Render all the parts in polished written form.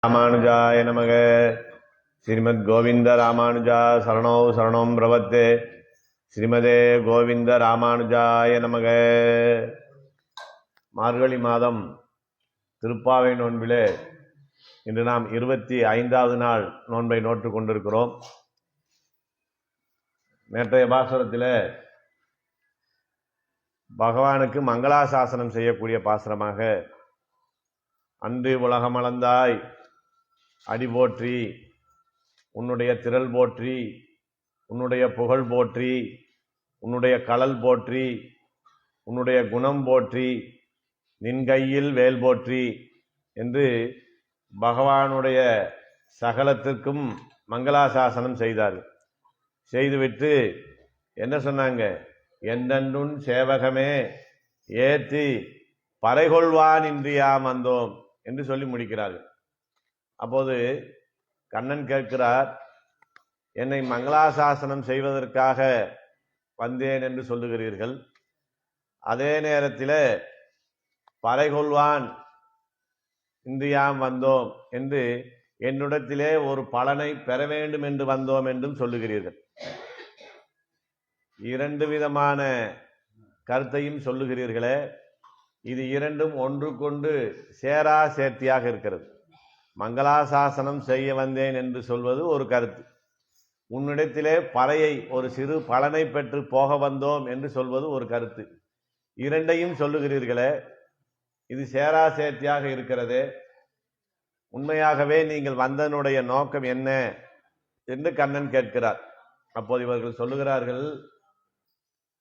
ராமானுஜாய நமக. ஸ்ரீமத் கோவிந்த ராமானுஜா சரணோ சரணம் பிரபத்தே. ஸ்ரீமதே கோவிந்த ராமானுஜாய நமக. மார்கழி மாதம் திருப்பாவை நோன்பிலே இன்று நாம் 25வது நாள் நோன்பை நோற்று கொண்டிருக்கிறோம். நேற்றைய பாசுரத்தில் பகவானுக்கு மங்களாசாசனம் செய்யக்கூடிய பாசுரமாக அன்று உலகமளந்தாய் அடி போற்றி, உன்னுடைய திரள் போற்றி, உன்னுடைய புகழ் போற்றி, உன்னுடைய கழல் போற்றி, உன்னுடைய குணம் போற்றி, நின் கையில் வேல் போற்றி என்று பகவானுடைய சகலத்திற்கும் மங்களாசாசனம் செய்தார். செய்துவிட்டு என்ன சொன்னாங்க? என்றென்றும் சேவகமே ஏற்றி பறைகொள்வான் இன்றியாம் வந்தோம் என்று சொல்லி முடிக்கிறார்கள். அப்போது கண்ணன் கேட்கிறார், என்னை மங்களாசாசனம் செய்வதற்காக வந்தேன் என்று சொல்லுகிறீர்கள், அதே நேரத்தில் பறைகொள்வான் இன்றியாம் வந்தோம் என்று என்னிடத்திலே ஒரு பலனை பெற வேண்டும் என்று வந்தோம் என்றும் சொல்லுகிறீர்கள். இரண்டு விதமான கருத்தையும் சொல்லுகிறீர்களே, இது இரண்டும் ஒன்றுக்கொண்டு சேரா சேர்த்தியாக இருக்கிறது. மங்களாசாசனம் செய்ய வந்தேன் என்று சொல்வது ஒரு கருத்து, உன்னிடத்திலே பறையை ஒரு சிறு பலனை பெற்று போக வந்தோம் என்று சொல்வது ஒரு கருத்து. இரண்டையும் சொல்லுகிறீர்களே, இது சேரா சேர்த்தியாக இருக்கிறது. உண்மையாகவே நீங்கள் வந்தனுடைய நோக்கம் என்ன என்று கண்ணன் கேட்கிறார். அப்போது இவர்கள் சொல்லுகிறார்கள்,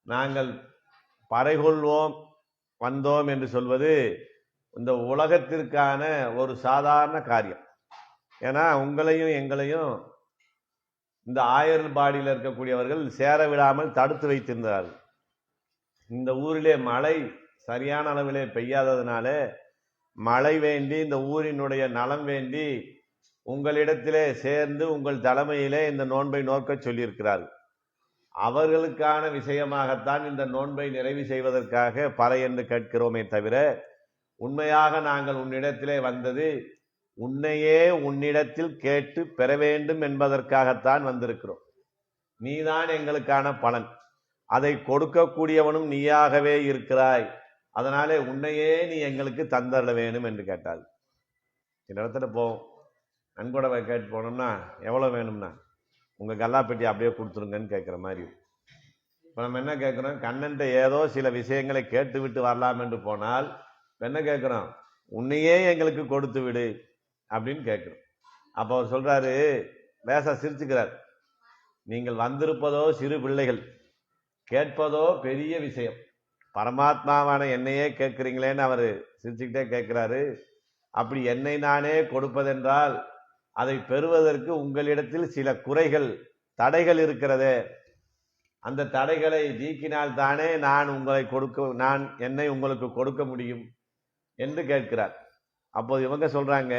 நாங்கள் பறைகொள்வோம் வந்தோம் என்று சொல்வது இந்த உலகத்திற்கான ஒரு சாதாரண காரியம். ஏன்னா உங்களையும் எங்களையும் இந்த ஆயர்பாடியில் இருக்கக்கூடியவர்கள் சேர விடாமல் தடுத்து வைத்திருந்தார்கள். இந்த ஊரிலே மழை சரியான அளவிலே பெய்யாததுனால மழை வேண்டி, இந்த ஊரினுடைய நலம் வேண்டி உங்களிடத்திலே சேர்ந்து உங்கள் தலைமையிலே இந்த நோன்பை நோக்க சொல்லியிருக்கிறார்கள். அவர்களுக்கான விஷயமாகத்தான் இந்த நோன்பை நிறைவு செய்வதற்காக பறை என்று கேட்கிறோமே தவிர, உண்மையாக நாங்கள் உன்னிடத்திலே வந்தது உன்னையே உன்னிடத்தில் கேட்டு பெற வேண்டும் என்பதற்காகத்தான் வந்திருக்கிறோம். நீதான் எங்களுக்கான பலன், அதை கொடுக்கக்கூடியவனும் நீயாகவே இருக்கிறாய். அதனாலே உன்னையே நீ எங்களுக்கு தந்தரல வேணும் என்று கேட்டாள். இந்த இடத்துல போவோம், நன்கொடவை கேட்டு போனோம்னா எவ்வளோ வேணும்னா உங்கள் கல்லாப்பெட்டி அப்படியே கொடுத்துருங்கன்னு கேட்குற மாதிரி. இப்போ நம்ம என்ன கேட்குறோம்? கண்ணன்ட்ட ஏதோ சில விஷயங்களை கேட்டு விட்டு வரலாம் என்று போனால் என்ன கேட்குறோம்? உன்னையே எங்களுக்கு கொடுத்து விடு அப்படின்னு கேட்குறோம். அப்போ அவர் சொல்கிறாரு, லேசா சிரிச்சுக்கிறார், நீங்கள் வந்திருப்பதோ சிறு பிள்ளைகள், கேட்பதோ பெரிய விஷயம், பரமாத்மாவான என்னையே கேட்குறீங்களேன்னு அவர் சிரிச்சுக்கிட்டே கேட்குறாரு. அப்படி என்னை நானே கொடுப்பதென்றால் அதை பெறுவதற்கு உங்களிடத்தில் சில குறைகள், தடைகள் இருக்கிறதே, அந்த தடைகளை நீக்கினால் தானே நான் என்னை உங்களுக்கு கொடுக்க முடியும் என்று கேட்கிறார். அப்போது இவங்க சொல்றாங்க,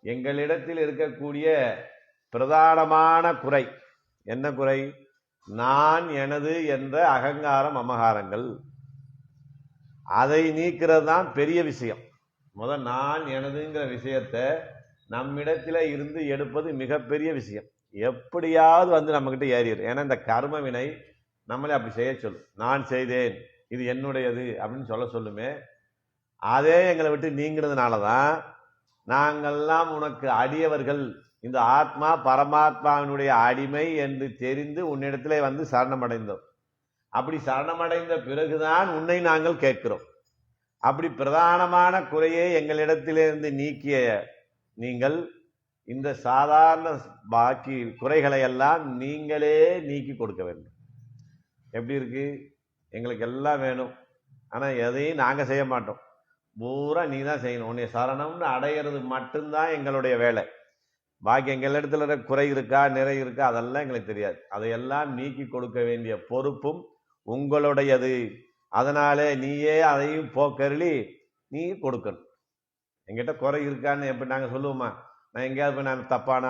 எங்களிடத்தில் இருக்கக்கூடிய பிரதானமான குறை என்ன குறை? நான் எனது என்ற அகங்காரம் அமகாரங்கள். அதை நீக்கிறது தான் பெரிய விஷயம். முதல் நான் எனதுங்கிற விஷயத்தை நம்மிடத்துல இருந்து எடுப்பது மிகப்பெரிய விஷயம். எப்படியாவது வந்து நம்மகிட்ட ஏறிடும். ஏன்னா இந்த கர்ம வினை நம்மளே அப்படி செய்ய சொல்லும். நான் செய்தேன், இது என்னுடையது அப்படின்னு சொல்லுமே. அதே எங்களை விட்டு நீங்கிறதுனால தான் நாங்கள்லாம் உனக்கு அடியவர்கள், இந்த ஆத்மா பரமாத்மாவினுடைய அடிமை என்று தெரிந்து உன்னிடத்திலே வந்து சரணமடைந்தோம். அப்படி சரணமடைந்த பிறகுதான் உன்னை நாங்கள் கேட்கிறோம். அப்படி பிரதானமான குறையை எங்களிடத்திலிருந்து நீக்கிய நீங்கள் இந்த சாதாரண பாக்கி குறைகளை எல்லாம் நீங்களே நீக்கி கொடுக்க வேண்டும். எப்படி இருக்கு? எங்களுக்கு எல்லாம் வேணும், ஆனால் எதையும் நாங்கள் செய்ய மாட்டோம், பூரா நீ தான் செய்யணும். உன்னை சரணம்னு அடையிறது மட்டும்தான் எங்களுடைய வேலை. பாக்கி எங்கள் இடத்துல குறை இருக்கா நிறை இருக்கா அதெல்லாம் எங்களுக்கு தெரியாது. அதையெல்லாம் நீக்கி கொடுக்க வேண்டிய பொறுப்பும் உங்களுடையது. அதனாலே நீயே அதையும் போக்கருளி நீ கொடுக்கணும். எங்கிட்ட குறை இருக்கான்னு எப்படி நாங்கள் சொல்லுவோமா? நான் எங்கேயாவது போய் நான் தப்பான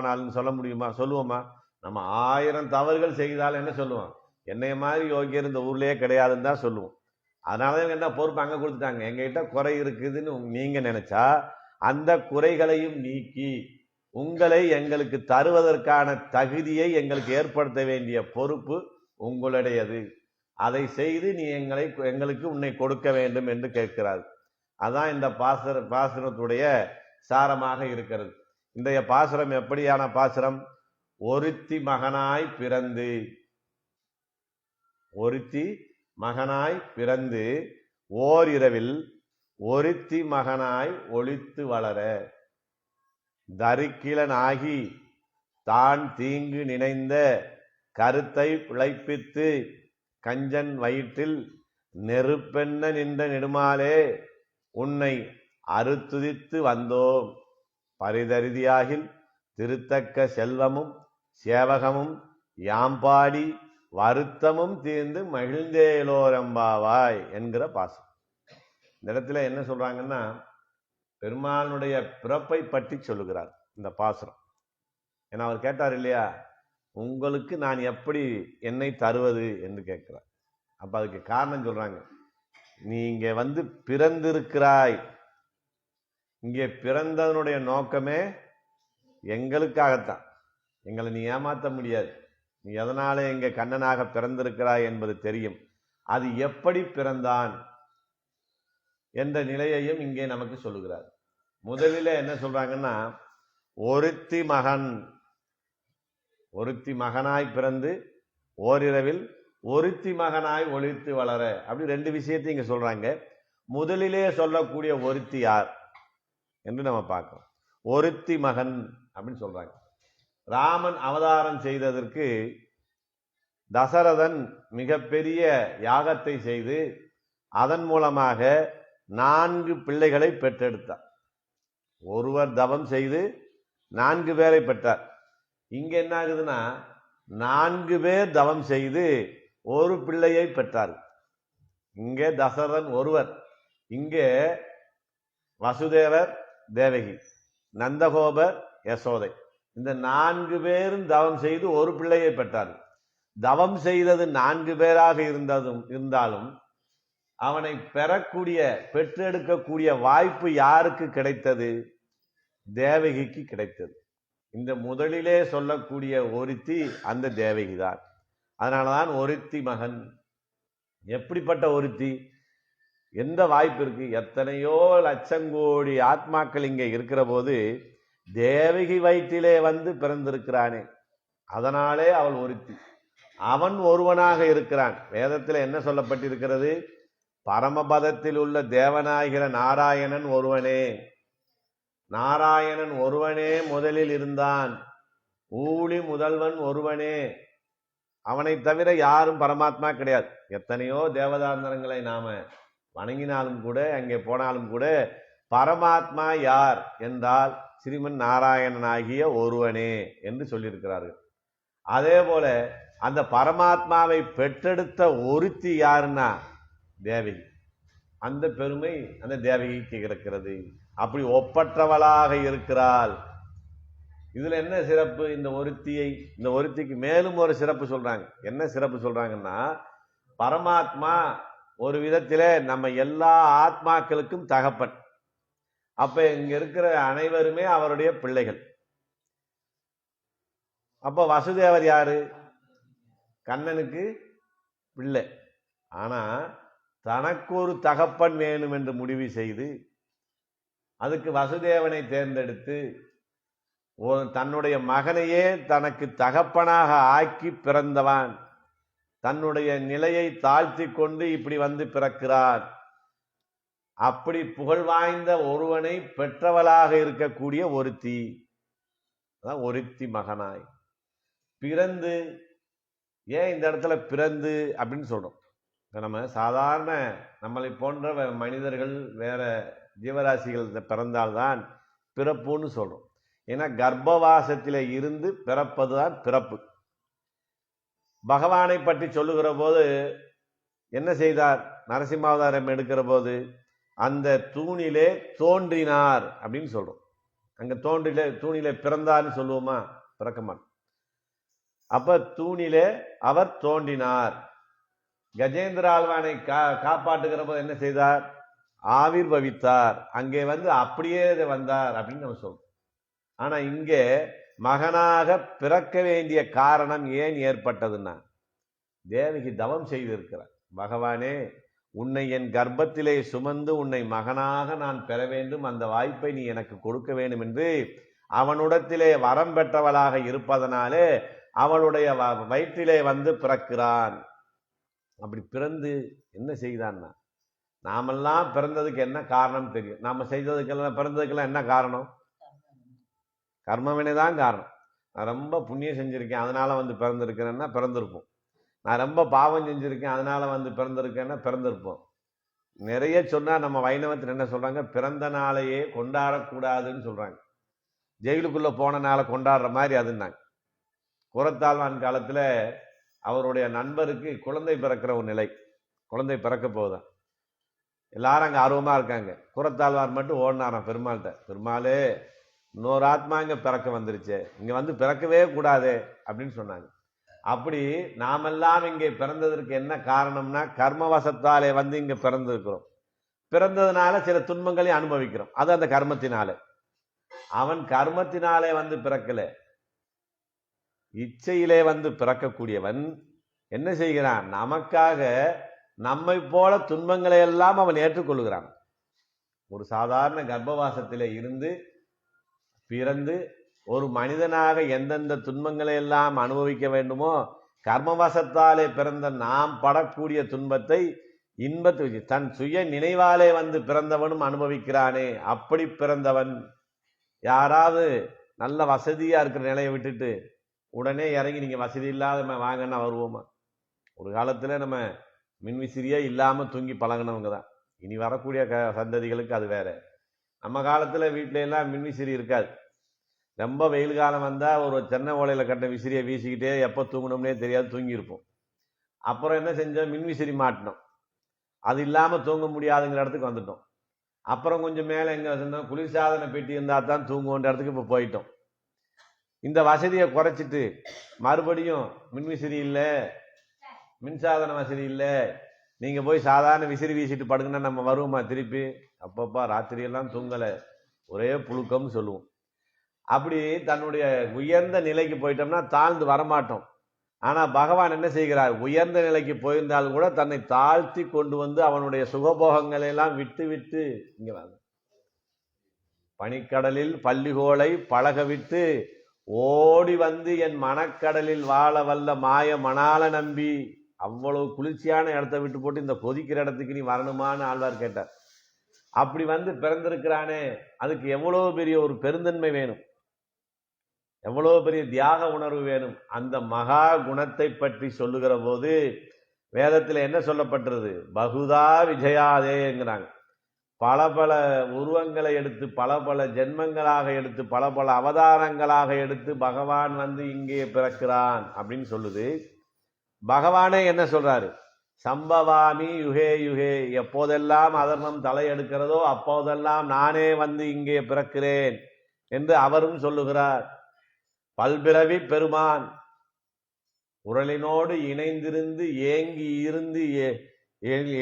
ஆளுன்னு சொல்ல முடியுமா? சொல்லுவோமா? நம்ம 1000 தவறுகள் செய்தாலும் என்ன சொல்லுவோம்? என்னைய மாதிரி யோகியர் இந்த ஊர்லேயே கிடையாதுன்னு தான் சொல்லுவோம். அதனால தான் என்ன பொறுப்பு அங்கே கொடுத்துட்டாங்க. எங்ககிட்ட குறை இருக்குதுன்னு நீங்கள் நினைச்சா அந்த குறைகளையும் நீக்கி உங்களை எங்களுக்கு தருவதற்கான தகுதியை எங்களுக்கு ஏற்படுத்த வேண்டிய பொறுப்பு உங்களுடையது. அதை செய்து நீ எங்களுக்கு உன்னை கொடுக்க வேண்டும் என்று கேட்கிறார். அதான் இந்த பாசுரத்துடைய சாரமாக இருக்கிறது. இன்றைய பாசுரம் எப்படியான பாசுரம்? ஒருத்தி மகனாய் பிறந்து ஓரிரவில் ஒருத்தி மகனாய் ஒளித்து வளர தரிக்கிலனாகி தான் தீங்கு நினைந்த கருத்தை பிழைப்பித்து கஞ்சன் வயிற்றில் நெருப்பென்ன நின்ற நெடுமாலே உன்னை அறுத்துதித்து வந்தோம். பரிதரிதியாகில் திருத்தக்க செல்வமும் சேவகமும் யாம்பாடி வருத்தமும் தீர்ந்து மகிழ்ந்தேலோரம்பாவாய் என்கிற பாசம். இந்த இடத்துல என்ன சொல்றாங்கன்னா, பெருமானுடைய பிறப்பை பற்றி சொல்லுகிறார் இந்த பாசுரம். ஏன்னா அவர் கேட்டார் இல்லையா, உங்களுக்கு நான் எப்படி என்னை தருவது என்று கேட்கிறார். அப்ப அதுக்கு காரணம் சொல்றாங்க, நீ இங்க பிறந்திருக்கிறாய். இங்கே பிறந்ததனுடைய நோக்கமே எங்களுக்காகத்தான். எங்களை நீ ஏமாற்ற முடியாது. நீ எதனால இங்க கண்ணனாக பிறந்திருக்கிறாய் என்பது தெரியும். அது எப்படி பிறந்தான் என்ற நிலையையும் இங்கே நமக்கு சொல்லுகிறார். முதலில் என்ன சொல்றாங்கன்னா, ஒருத்தி மகனாய் பிறந்து ஓரிரவில் ஒருத்தி மகனாய் ஒளித்து வளர, அப்படி ரெண்டு விஷயத்தையும் இங்க சொல்றாங்க. முதலிலே சொல்லக்கூடிய ஒருத்தி யார் என்று நம்ம பார்க்கிறோம். ஒருத்தி மகன் அப்படின்னு சொல்றாங்க. ராமன் அவதாரம் செய்ததற்கு தசரதன் மிகப்பெரிய யாகத்தை செய்து அதன் மூலமாக 4 பிள்ளைகளை பெற்றெடுத்தார். ஒருவர் தவம் செய்து 4 பேரை பெற்றார். இங்க என்ன ஆகுதுன்னா, 4 பேர் தவம் செய்து ஒரு பிள்ளையை பெற்றார். இங்கே தசரதன் ஒருவர், இங்கே வசுதேவர் தேவகி, நந்தகோபர் யசோதை, இந்த 4 பேரும் தவம் செய்து ஒரு பிள்ளையை பெற்றார். தவம் செய்தது 4 பேராக இருந்தாலும் அவனை பெற்றெடுக்கக்கூடிய வாய்ப்பு யாருக்கு கிடைத்தது? தேவகிக்கு கிடைத்தது. இந்த முதலிலே சொல்லக்கூடிய ஒருத்தி அந்த தேவகிதான். அதனாலதான் ஒருத்தி மகன். எப்படிப்பட்ட ஒருத்தி? எந்த வாய்ப்பு இருக்கு? எத்தனையோ லட்சங்கோடி ஆத்மாக்கள் இங்கே இருக்கிற போது தேவகி வயிற்றிலே பிறந்திருக்கிறானே, அதனாலே அவள் ஒருத்தி. அவன் ஒருவனாக இருக்கிறான். வேதத்தில் என்ன சொல்லப்பட்டிருக்கிறது? பரமபதத்தில் உள்ள தேவனாகிற நாராயணன் ஒருவனே. நாராயணன் ஒருவனே முதலில் இருந்தான். ஊழி முதல்வன் ஒருவனே. அவனை தவிர யாரும் பரமாத்மா கிடையாது. எத்தனையோ தேவதாந்தரங்களை நாம வணங்கினாலும் கூட, அங்கே போனாலும் கூட, பரமாத்மா யார் என்றால் ஸ்ரீமன் நாராயணனாகிய ஒருவனே என்று சொல்லியிருக்கிறார்கள். அதே போல அந்த பரமாத்மாவை பெற்றெடுத்த ஒருத்தி யாருன்னா தேவகி. அந்த பெருமை அந்த தேவகிக்கு இருக்கிறது. அப்படி ஒப்பற்றவளாக இருக்கிறாள். இதுல என்ன சிறப்பு? இந்த ஒருத்திக்கு மேலும் ஒரு சிறப்பு சொல்றாங்க. என்ன சிறப்பு சொல்றாங்கன்னா, பரமாத்மா ஒரு விதத்திலே நம்ம எல்லா ஆத்மாக்களுக்கும் தகப்பன். அப்ப இங்க இருக்கிற அனைவருமே அவருடைய பிள்ளைகள். அப்ப வசுதேவர் யாரு? கண்ணனுக்கு பிள்ளை. ஆனா தனக்கு ஒரு தகப்பன் வேணும் என்று முடிவு செய்து அதுக்கு வசுதேவனை தேர்ந்தெடுத்து தன்னுடைய மகனையே தனக்கு தகப்பனாக ஆக்கி பிறந்தவன். தன்னுடைய நிலையை தாழ்த்தி கொண்டு இப்படி பிறக்கிறார். அப்படி புகழ் வாய்ந்த ஒருவனை பெற்றவளாக இருக்கக்கூடிய ஒருத்தி, அதான் ஒருத்தி மகனாய் பிறந்து. ஏன் இந்த இடத்துல பிறந்து அப்படின்னு சொல்றோம்? நம்ம சாதாரண நம்மளை போன்ற மனிதர்கள் வேற ஜீவராசிகள் பிறந்தால்தான் பிறப்புன்னு சொல்றோம். ஏன்னா கர்ப்பவாசத்திலே இருந்து பிறப்பதுதான் பிறப்பு. பகவானை பற்றி சொல்லுகிற போது என்ன செய்தார்? நரசிம்மாவதாரம் எடுக்கிற போது அந்த தூணிலே தோன்றினார் அப்படின்னு சொல்றோம். அங்க தூணிலே பிறந்தார்னு சொல்லுவோமா? பிறக்கமான். அப்ப தூணிலே அவர் தோன்றினார். கஜேந்திர ஆழ்வானை காப்பாற்றுகிற போது என்ன செய்தார்? ஆவிர் பவித்தார், அங்கே வந்து அப்படியே வந்தார் அப்படின்னு நம்ம சொல்றோம். ஆனா இங்கே மகனாக பிறக்க வேண்டிய காரணம் ஏன் ஏற்பட்டதுன்னா, தேவகி தவம் செய்திருக்கிறார். பகவானே, உன்னை என் கர்ப்பத்திலே சுமந்து உன்னை மகனாக நான் பெற வேண்டும், அந்த வாய்ப்பை நீ எனக்கு கொடுக்க வேண்டும் என்று அவனுடத்திலே வரம் பெற்றவளாக இருப்பதனாலே அவளுடைய வயிற்றிலே வந்து பிறக்கிறான். அப்படி பிறந்து என்ன செய்தான்னா, நாமெல்லாம் பிறந்ததுக்கு என்ன காரணம் தெரியும். நாம செய்ததுக்கெல்லாம் பிறந்ததுக்கெல்லாம் என்ன காரணம்? கர்மவினை தான் காரணம். நான் ரொம்ப புண்ணியம் செஞ்சிருக்கேன் அதனால வந்து பிறந்திருக்கிறேன்னா பிறந்திருப்போம். நான் ரொம்ப பாவம் செஞ்சிருக்கேன் அதனால வந்து பிறந்திருக்கேன்னா பிறந்திருப்போம். நிறைய சொன்னா நம்ம வைணவத்தில் என்ன சொல்றாங்க, பிறந்த நாளையே கொண்டாடக்கூடாதுன்னு சொல்றாங்க. ஜெயிலுக்குள்ள போன நாளை கொண்டாடுற மாதிரி அதுன்னாங்க. குரத்தாழ்வான் காலத்துல அவருடைய நண்பருக்கு குழந்தை பிறக்கிற ஒரு நிலை, குழந்தை பிறக்க போகுதான். எல்லாரும் அங்க ஆர்வமா இருக்காங்க. குரத்தாழ்வார் மட்டும் ஓடினாராம் பெருமாள்கிட்ட, பெருமாளே இன்னொரு ஆத்மா இங்க பிறக்க வந்துருச்சு, இங்க வந்து பிறக்கவே கூடாது அப்படின்னு சொன்னாங்க. அப்படி நாமெல்லாம் இங்கே பிறந்ததற்கு என்ன காரணம்னா, கர்மவசத்தாலே வந்து இங்க பிறந்திருக்கிறோம். பிறந்ததுனால சில துன்பங்களை அனுபவிக்கிறோம், அது அந்த கர்மத்தினாலே. அவன் கர்மத்தினாலே வந்து பிறக்கல, இச்சையிலே வந்து பிறக்கக்கூடியவன் என்ன செய்கிறான், நமக்காக நம்மை போல துன்பங்களை எல்லாம் அவன் ஏற்றுக்கொள்கிறான். ஒரு சாதாரண கர்ப்பவாசத்திலே இருந்து பிறந்து ஒரு மனிதனாக எந்தெந்த துன்பங்களை எல்லாம் அனுபவிக்க வேண்டுமோ, கர்மவசத்தாலே பிறந்த நாம் படக்கூடிய துன்பத்தை இன்பத்தை தன் சுய நினைவாலே வந்து பிறந்தவனும் அனுபவிக்கிறானே. அப்படி பிறந்தவன். யாராவது நல்ல வசதியா இருக்கிற நிலையை விட்டுட்டு உடனே இறங்கி நீங்க வசதி இல்லாத வாங்கன்னா வருவோமா? ஒரு காலத்துல நம்ம மின்விசிறியே இல்லாம தூங்கி பழகினவங்க தான். இனி வரக்கூடிய சந்ததிகளுக்கு அது வேற. நம்ம காலத்துல வீட்டுல எல்லாம் மின்விசிறி இருக்காது. ரொம்ப வெயில் காலம் வந்தா ஒரு தென்னை ஓலையில கட்ட விசிறியை வீசிக்கிட்டே எப்ப தூங்கணும்னே தெரியாது தூங்கியிருப்போம். அப்புறம் என்ன செஞ்சோம், மின்விசிறி மாட்டினோம். அது இல்லாம தூங்க முடியாதுங்கிற இடத்துக்கு வந்துட்டோம். அப்புறம் கொஞ்சம் மேல எங்க வந்தோம், குளிர்சாதன பெட்டி இருந்தா தான் தூங்குவோன்ற இடத்துக்கு இப்ப போயிட்டோம். இந்த வசதியை குறைச்சிட்டு மறுபடியும் மின்விசிறி இல்லை, மின்சாதன வசதி இல்லை, நீங்க போய் சாதாரண விசிறி வீசிட்டு படுங்கன்னா நம்ம வருவோமா திருப்பி? அப்பப்பா ராத்திரியெல்லாம் தூங்கலை, ஒரே புழுக்கம்னு சொல்லுவோம். அப்படி தன்னுடைய உயர்ந்த நிலைக்கு போயிட்டோம்னா தாழ்ந்து வரமாட்டோம். ஆனா பகவான் என்ன செய்கிறார், உயர்ந்த நிலைக்கு போயிருந்தாலும் கூட தன்னை தாழ்த்தி கொண்டு வந்து அவனுடைய சுகபோகங்களை எல்லாம் விட்டு விட்டு இங்க வாங்க. பனிக்கடலில் பள்ளிகோளை பழக விட்டு ஓடி வந்து என் மனக்கடலில் வாழ வல்ல மாய மணால நம்பி. அவ்வளவு குளிர்ச்சியான இடத்த விட்டு போட்டு இந்த கொதிக்கிற இடத்துக்கு நீ வரணுமான்னு ஆழ்வார் கேட்டார். அப்படி வந்து பிறந்திருக்கிறானே, அதுக்கு எவ்வளவு பெரிய ஒரு பெருந்தன்மை வேணும், எவ்வளவு பெரிய தியாக உணர்வு வேணும். அந்த மகா குணத்தை பற்றி சொல்லுகிற போது வேதத்தில் என்ன சொல்லப்பட்டிருது, பகுதா விஜயாதேங்கிறாங்க. பல பல உருவங்களை எடுத்து பல பல ஜென்மங்களாக எடுத்து பல பல அவதாரங்களாக எடுத்து பகவான் வந்து இங்கே பிறக்கிறான் அப்படின்னு சொல்லுது. பகவானே என்ன சொல்றாரு, சம்பவாமி யுகே யுகே, எப்போதெல்லாம் அதர்மம் தலையெடுக்கிறதோ அப்போதெல்லாம் நானே வந்து இங்கே பிறக்கிறேன் என்று அவரும் சொல்லுகிறார். பல்பிறவி பெருமான் உரலினோடு இணைந்திருந்து ஏங்கி இருந்து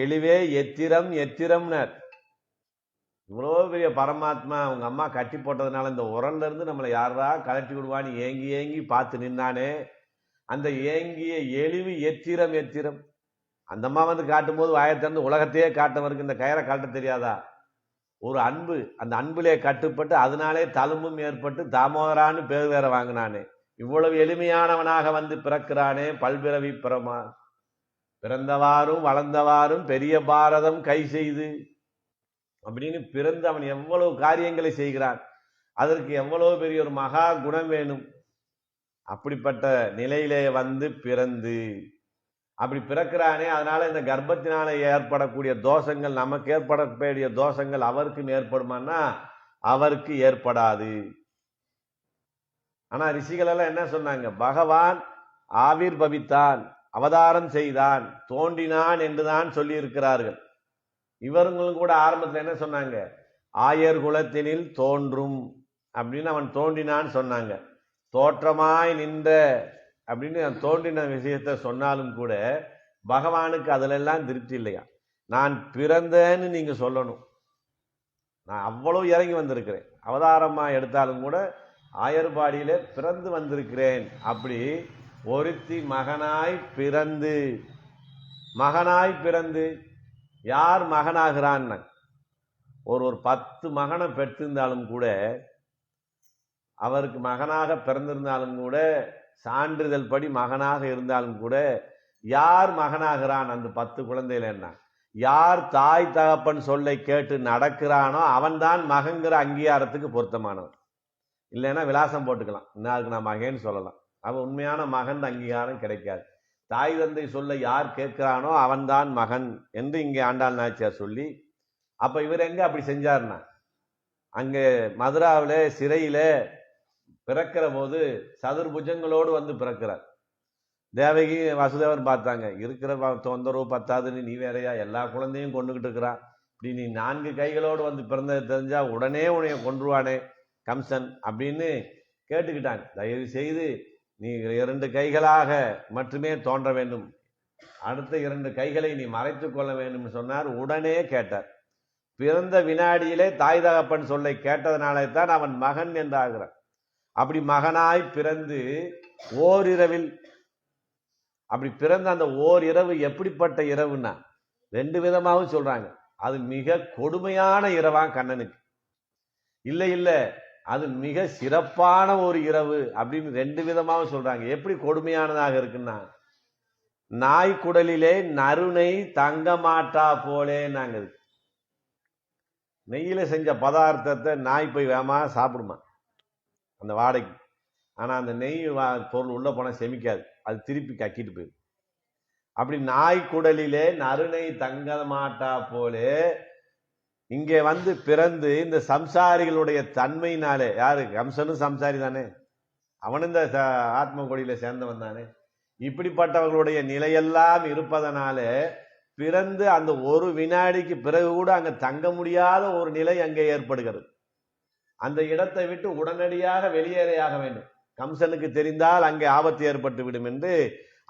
எளிவே எத்திரம் எத்திரம்னர். இவ்வளோ பெரிய பரமாத்மா அவங்க அம்மா கட்டி போட்டதுனால இந்த உரல்ல இருந்து நம்மளை யாரா கலட்டி விடுவான்னு ஏங்கி ஏங்கி பார்த்து நின்னானே, அந்த ஏங்கிய எளிவு எத்திரம் எத்திரம். அந்த அம்மா வந்து காட்டும் போது வாயத்திறந்து உலகத்தையே காட்டவருக்கு இந்த கயிறை காட்ட தெரியாதா? ஒரு அன்பு, அந்த அன்பிலே கட்டுப்பட்டு அதனாலே தழும்பும் ஏற்பட்டு தாமோதரான்னு பேர் வேற வாங்கினானே. இவ்வளவு எளிமையானவனாக வந்து பிறக்கிறானே பல்பிறவி பெருமான். பிறந்தவாறும் வளர்ந்தவாறும் பெரிய பாரதம் கை செய்து அப்படின்னு பிறந்து அவன் எவ்வளவு காரியங்களை செய்கிறான். அதற்கு எவ்வளவு பெரிய ஒரு மகா குணம் வேணும். அப்படிப்பட்ட நிலையிலே வந்து பிறந்து அப்படி பிறக்கிறானே, அதனால இந்த கர்ப்பத்தினால ஏற்படக்கூடிய தோஷங்கள், நமக்கு ஏற்படக்கூடிய தோஷங்கள் அவருக்கும் ஏற்படுமான்னா அவருக்கு ஏற்படாது. ஆனா ரிஷிகள் எல்லாம் என்ன சொன்னாங்க, பகவான் ஆவிர் பவித்தான், அவதாரம் செய்தான், தோன்றினான் என்றுதான் சொல்லி இருக்கிறார்கள். இவர்களும் கூட ஆரம்பத்தில் என்ன சொன்னாங்க, ஆயர் குலத்தினில் தோன்றும் அப்படின்னு அவன் தோன்றினான்னு சொன்னாங்க. தோற்றமாய் நின்ற அப்படின்னு தோன்றின விஷயத்த சொன்னாலும் கூட பகவானுக்கு அதுல எல்லாம் திருப்தி இல்லையா. நான் பிறந்தேன்னு நீங்க சொல்லணும், நான் அவ்வளவு இறங்கி வந்திருக்கிறேன். அவதாரமா எடுத்தாலும் கூட ஆயர்பாடியில பிறந்து வந்திருக்கிறேன். அப்படி ஒருத்தி மகனாய் பிறந்து யார் மகனாகிறான்? ஒரு 10 மகனை பெற்றிருந்தாலும் கூட, அவருக்கு மகனாக பிறந்திருந்தாலும் கூட, சான்றிதழ் படி மகனாக இருந்தாலும் கூட, யார் மகனாகிறான்? அந்த 10 குழந்தையில என்ன, யார் தாய் தகப்பன் சொல்லை கேட்டு நடக்கிறானோ அவன்தான் மகங்கிற அங்கீகாரத்துக்கு பொருத்தமானவன். இல்லைன்னா விலாசம் போட்டுக்கலாம், இன்னாருக்கு நான் மகன்னு சொல்லலாம். அவன் உண்மையான மகன் அங்கீகாரம் கிடைக்காது. தாய் தந்தை சொல்ல யார் கேட்கிறானோ அவன்தான் மகன் என்று இங்கே ஆண்டாள் நாச்சியார் சொல்லி, அப்ப இவர் எங்க அப்படி செஞ்சார்னா, அங்கே மதுராவில சிறையில பிறக்கிற போது சதுர்புஜங்களோடு வந்து பிறக்கிறார். தேவகி வசுதேவர் பார்த்தாங்க, இருக்கிற தொந்தரவு பத்தாதுன்னு நீ வேறையா எல்லா குழந்தையும் கொண்டுகிட்டு இருக்கிறான், இப்படி நீ 4 கைகளோடு வந்து பிறந்தது தெரிஞ்சா உடனே உன்னைய கொன்றுவானே கம்சன் அப்படின்னு கேட்டுக்கிட்டாங்க. தயவு செய்து நீ 2 கைகளாக மட்டுமே தோன்ற வேண்டும், அடுத்த 2 கைகளை நீ மறைத்து கொள்ள வேண்டும் சொன்னார். உடனே கேட்டார். பிறந்த வினாடியிலே தாய் தகப்பன் சொல்லை கேட்டதனாலே தான் அவன் மகன் என்றாகிறான். அப்படி மகனாய் பிறந்து ஓரிரவில், அப்படி பிறந்த அந்த ஓரிரவு எப்படிப்பட்ட இரவுன்னா 2 விதமாகவும் சொல்றாங்க. அது மிக கொடுமையான இரவா கண்ணனுக்கு, இல்ல அது மிக சிறப்பான ஒரு இரவு அப்படின்னு 2 விதமாகவும் சொல்றாங்க. எப்படி கொடுமையானதாக இருக்குன்னா, நாய் குடலிலே நறுனை தங்க மாட்டா போலே நாங்க, நெய்யில செஞ்ச பதார்த்தத்தை நாய் போய் வேமா சாப்பிடுமா அந்த வாடைக்கு. ஆனா அந்த நெய் பொருள் உள்ள போனா செமிக்காது, அது திருப்பி கக்கிட்டு போயிடும். அப்படி நாய் குடலிலே நறுனை தங்க மாட்டா போலே இங்கே வந்து பிறந்து இந்த சம்சாரிகளுடைய தன்மையினாலே, யாரு கம்சனும் சம்சாரி தானே, அவனும் இந்த ஆத்ம கொடியில சேர்ந்தவன் தானே, இப்படிப்பட்டவர்களுடைய நிலையெல்லாம் இருப்பதனாலே பிறந்து அந்த ஒரு வினாடிக்கு பிறகு கூட அங்க தங்க முடியாத ஒரு நிலை அங்கே ஏற்படுகிறது. அந்த இடத்தை விட்டு உடனடியாக வெளியேறையாக வேண்டும். கம்சனுக்கு தெரிந்தால் அங்கே ஆபத்து ஏற்பட்டு விடும் என்று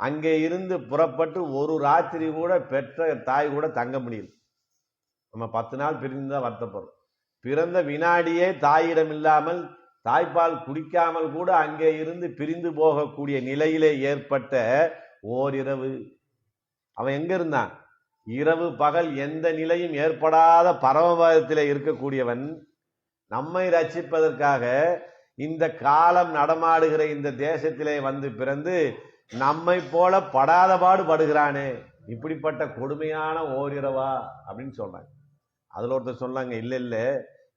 அங்கே இருந்து புறப்பட்டு ஒரு ராத்திரி கூட பெற்ற தாய் கூட தங்க முடியல. நம்ம 10 நாள் பிரிந்துதான் வருத்தப்படுறோம். பிறந்த வினாடியே தாயிடம் இல்லாமல் தாய்ப்பால் குடிக்காமல் கூட அங்கே இருந்து பிரிந்து போகக்கூடிய நிலையிலே ஏற்பட்ட ஓரிரவு. அவன் எங்க இருந்தான்? இரவு பகல் எந்த நிலையும் ஏற்படாத பரமபதத்திலே இருக்கக்கூடியவன் நம்மை ரட்சிப்பதற்காக இந்த காலம் நடமாடுகிற இந்த தேசத்திலே வந்து பிறந்து நம்மை போல படாத பாடு படுகிறானே, இப்படிப்பட்ட கொடுமையான ஓரிரவா அப்படின்னு சொல்றாங்க. அதுல ஒருத்தர் சொன்னாங்க, இல்ல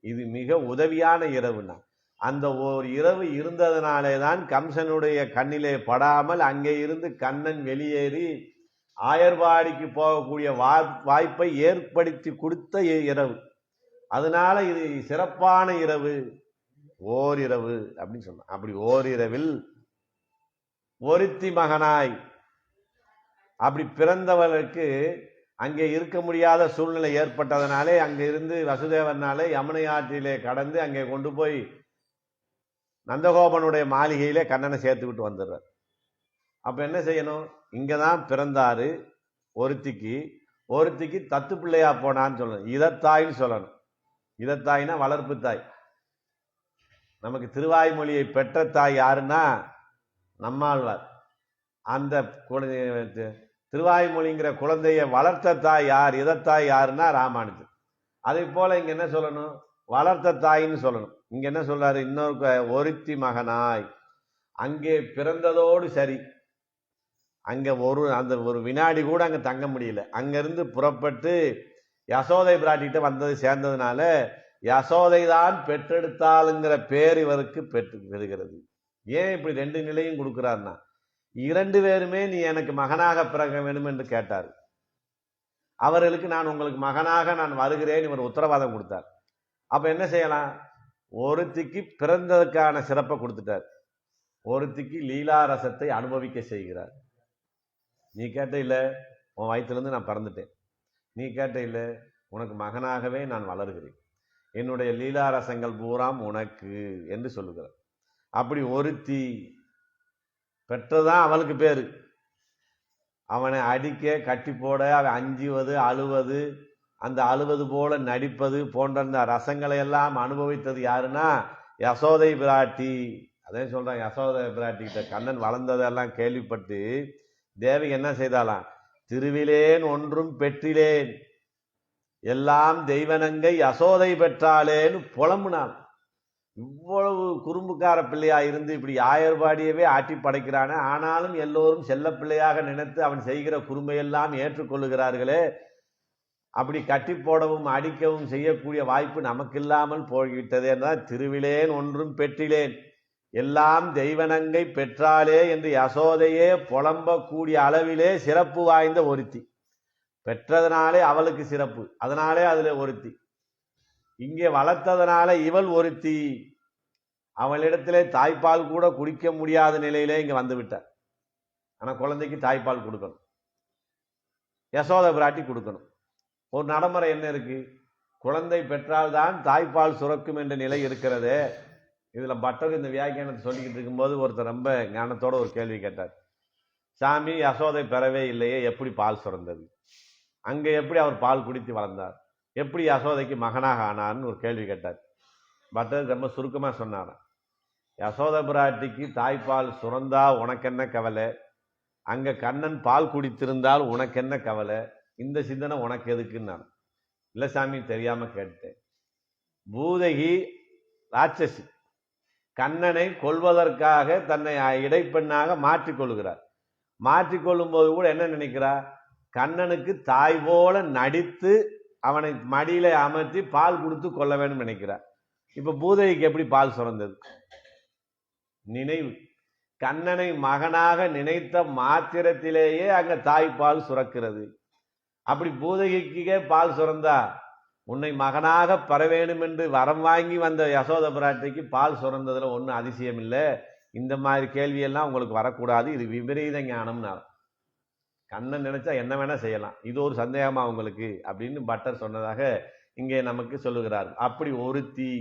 இது மிக உதவியான இரவுனா, அந்த ஓர் இரவு இருந்ததுனாலே தான் கம்சனுடைய கண்ணிலே படாமல் அங்கே இருந்து கண்ணன் வெளியேறி ஆயர்பாடிக்கு போகக்கூடிய வாய்ப்பை ஏற்படுத்தி கொடுத்த இரவு. அதனால இது சிறப்பான இரவு, ஓரிரவு அப்படின்னு சொன்னான். அப்படி ஓரிரவில் ஒருத்தி மகனாய் அப்படி பிறந்தவர்களுக்கு அங்கே இருக்க முடியாத சூழ்நிலை ஏற்பட்டதனாலே அங்கே இருந்து வசுதேவனாலே யமுனை ஆற்றிலே கடந்து அங்கே கொண்டு போய் நந்தகோபனுடைய மாளிகையிலே கண்ணனை சேர்த்து விட்டு வந்துடுறார். அப்ப என்ன செய்யணும்? இங்கதான் பிறந்தாரு, ஒருத்திக்கு தத்து பிள்ளையா போனான்னு சொல்லணும், இதத்தாயின்னு சொல்லணும். இதத்தாய்னா வளர்ப்பு தாய். நமக்கு திருவாய்மொழியை பெற்ற தாய் யாருன்னா நம்மாழ்வார். அந்த திருவாய்மொழிங்கிற குழந்தைய வளர்த்த தாய் யார், இதத்தாய் யாருன்னா ராமானுஜர். அதே போல இங்க என்ன சொல்லணும்? வளர்த்த தாயின்னு சொல்லணும். இங்க என்ன சொல்றாரு? இன்னொரு ஒருத்தி மகனாய் அங்கே பிறந்ததோடு சரி, அங்க அந்த ஒரு வினாடி கூட அங்க தங்க முடியல. அங்க இருந்து புறப்பட்டு யசோதை பிராட்டிகிட்ட வந்தது சேர்ந்ததுனால யசோதை தான் பெற்றெடுத்தாளுங்கிற பேர் இவருக்கு பெறுகிறது. ஏன் இப்படி 2 நிலையும் கொடுக்கிறார்னா, 2 பேருமே நீ எனக்கு மகனாக பிறக்க வேண்டும் என்று கேட்டார். அவர்களுக்கு நான் உங்களுக்கு மகனாக நான் வருகிறேன் இவர் உத்தரவாதம் கொடுத்தார். அப்ப என்ன செய்யலாம்? ஒருத்திக்கு பிறந்ததுக்கான சிறப்பை கொடுத்துட்டார், ஒருத்திக்கு லீலா ரசத்தை அனுபவிக்க செய்கிறார். நீ கேட்ட இல்ல, உன் வயிற்றிலிருந்து நான் பிறந்துட்டேன். நீ கேட்ட இல்ல, உனக்கு மகனாகவே நான் வளர்கிறேன், என்னுடைய லீலா ரசங்கள் பூராம் உனக்கு என்று சொல்லுகிறார். அப்படி ஒருத்தி பெற்றதான் அவளுக்கு பேரு. அவனை அடிக்க கட்டி போட, அவன் அஞ்சுவது அழுவது அந்த அழுவது போல நடிப்பது போன்ற அந்த ரசங்களை எல்லாம் அனுபவித்தது யாருன்னா யசோதை பிராட்டி. அதே சொல்றாங்க, யசோதை பிராட்டி கிட்ட கண்ணன் வளர்ந்ததெல்லாம் கேள்விப்பட்டு தேவி என்ன செய்தாலாம், திருவிலேன் ஒன்றும் பெற்றிலேன் எல்லாம் தெய்வனங்கை யசோதை பெற்றாளேன்னு புலம்புனாள். இவ்வளவு குறும்புக்கார பிள்ளையா இருந்து இப்படி ஆயர்பாடியவே ஆட்டி படைக்கிறானே, ஆனாலும் எல்லோரும் செல்ல பிள்ளையாக நினைத்து அவன் செய்கிற குறும்பையெல்லாம் ஏற்றுக்கொள்ளுகிறார்களே, அப்படி கட்டி போடவும் அடிக்கவும் செய்யக்கூடிய வாய்ப்பு நமக்கு இல்லாமல் போய்விட்டதே என்றால் திருவிலேன் ஒன்றும் பெற்றிலேன் எல்லாம் தெய்வனங்கை பெற்றாலே என்று யசோதையே புலம்பக்கூடிய அளவிலே சிறப்பு வாய்ந்த ஒருத்தி. பெற்றதனாலே அவளுக்கு சிறப்பு, அதனாலே அதுல ஒருத்தி. இங்கே வளர்த்ததனால இவள் ஒருத்தி. அவளிடத்திலே தாய்ப்பால் கூட குடிக்க முடியாத நிலையிலே இங்க வந்து விட்டார். ஆனா குழந்தைக்கு தாய்ப்பால் கொடுக்கணும், யசோத பிராட்டி கொடுக்கணும். ஒரு நடைமுறை என்ன இருக்கு, குழந்தை பெற்றால்தான் தாய்ப்பால் சுரக்கும் என்ற நிலை இருக்கிறது. இதுல பட்டர் இந்த வியாக்கியானத்தை சொல்லிக்கிட்டு இருக்கும்போது ஒருத்தர் ரொம்ப ஞானத்தோட ஒரு கேள்வி கேட்டார். சாமி, யசோதை பெறவே இல்லையே, எப்படி பால் சுரந்தது? அங்க எப்படி அவர் பால் குடித்து வளர்ந்தார்? எப்படி யசோதைக்கு மகனாக ஆனார்னு ஒரு கேள்வி கேட்டார். பட்டர் ரொம்ப சுருக்கமா சொன்னாராம், யசோத பிராட்டிக்கு தாய்ப்பால் சுரந்தா உனக்கென்ன கவலை, அங்க கண்ணன் பால் குடித்திருந்தால் உனக்கென்ன கவலை, இந்த சிந்தனை உனக்கு எதுக்குன்னு. இல்ல சாமி, தெரியாம கேட்டேன். பூதகி ராட்சசி கண்ணனை கொல்வதற்காக தன்னை இடைப்பெண்ணாக மாற்றிக்கொள்கிறார். மாற்றிக்கொள்ளும் போது கூட என்ன நினைக்கிறார், கண்ணனுக்கு தாய் போல நடித்து அவனை மடியில அமர்த்தி பால் கொடுத்து கொள்ள வேண்டும் நினைக்கிறார். இப்ப பூதகிக்கு எப்படி பால் சுரந்தது? நினைவு. கண்ணனை மகனாக நினைத்த மாத்திரத்திலேயே அங்க தாய்ப்பால் சுரக்கிறது. அப்படி பூதகிக்கே பால் சுரந்தா உன்னை மகனாக பெற வேண்டும் என்று வரம் வாங்கி வந்த யசோத பிராட்டிக்கு பால் சுரந்ததுல ஒன்றும் அதிசயம் இல்லை. இந்த மாதிரி கேள்வியெல்லாம் உங்களுக்கு வரக்கூடாது, இது விபரீத ஞானம்னா. கண்ணன் நினைச்சா என்ன வேணா செய்யலாம், இது ஒரு சந்தேகமா உங்களுக்கு அப்படின்னு பட்டர் சொன்னதாக இங்கே நமக்கு சொல்லுகிறார். அப்படி ஒருத்தி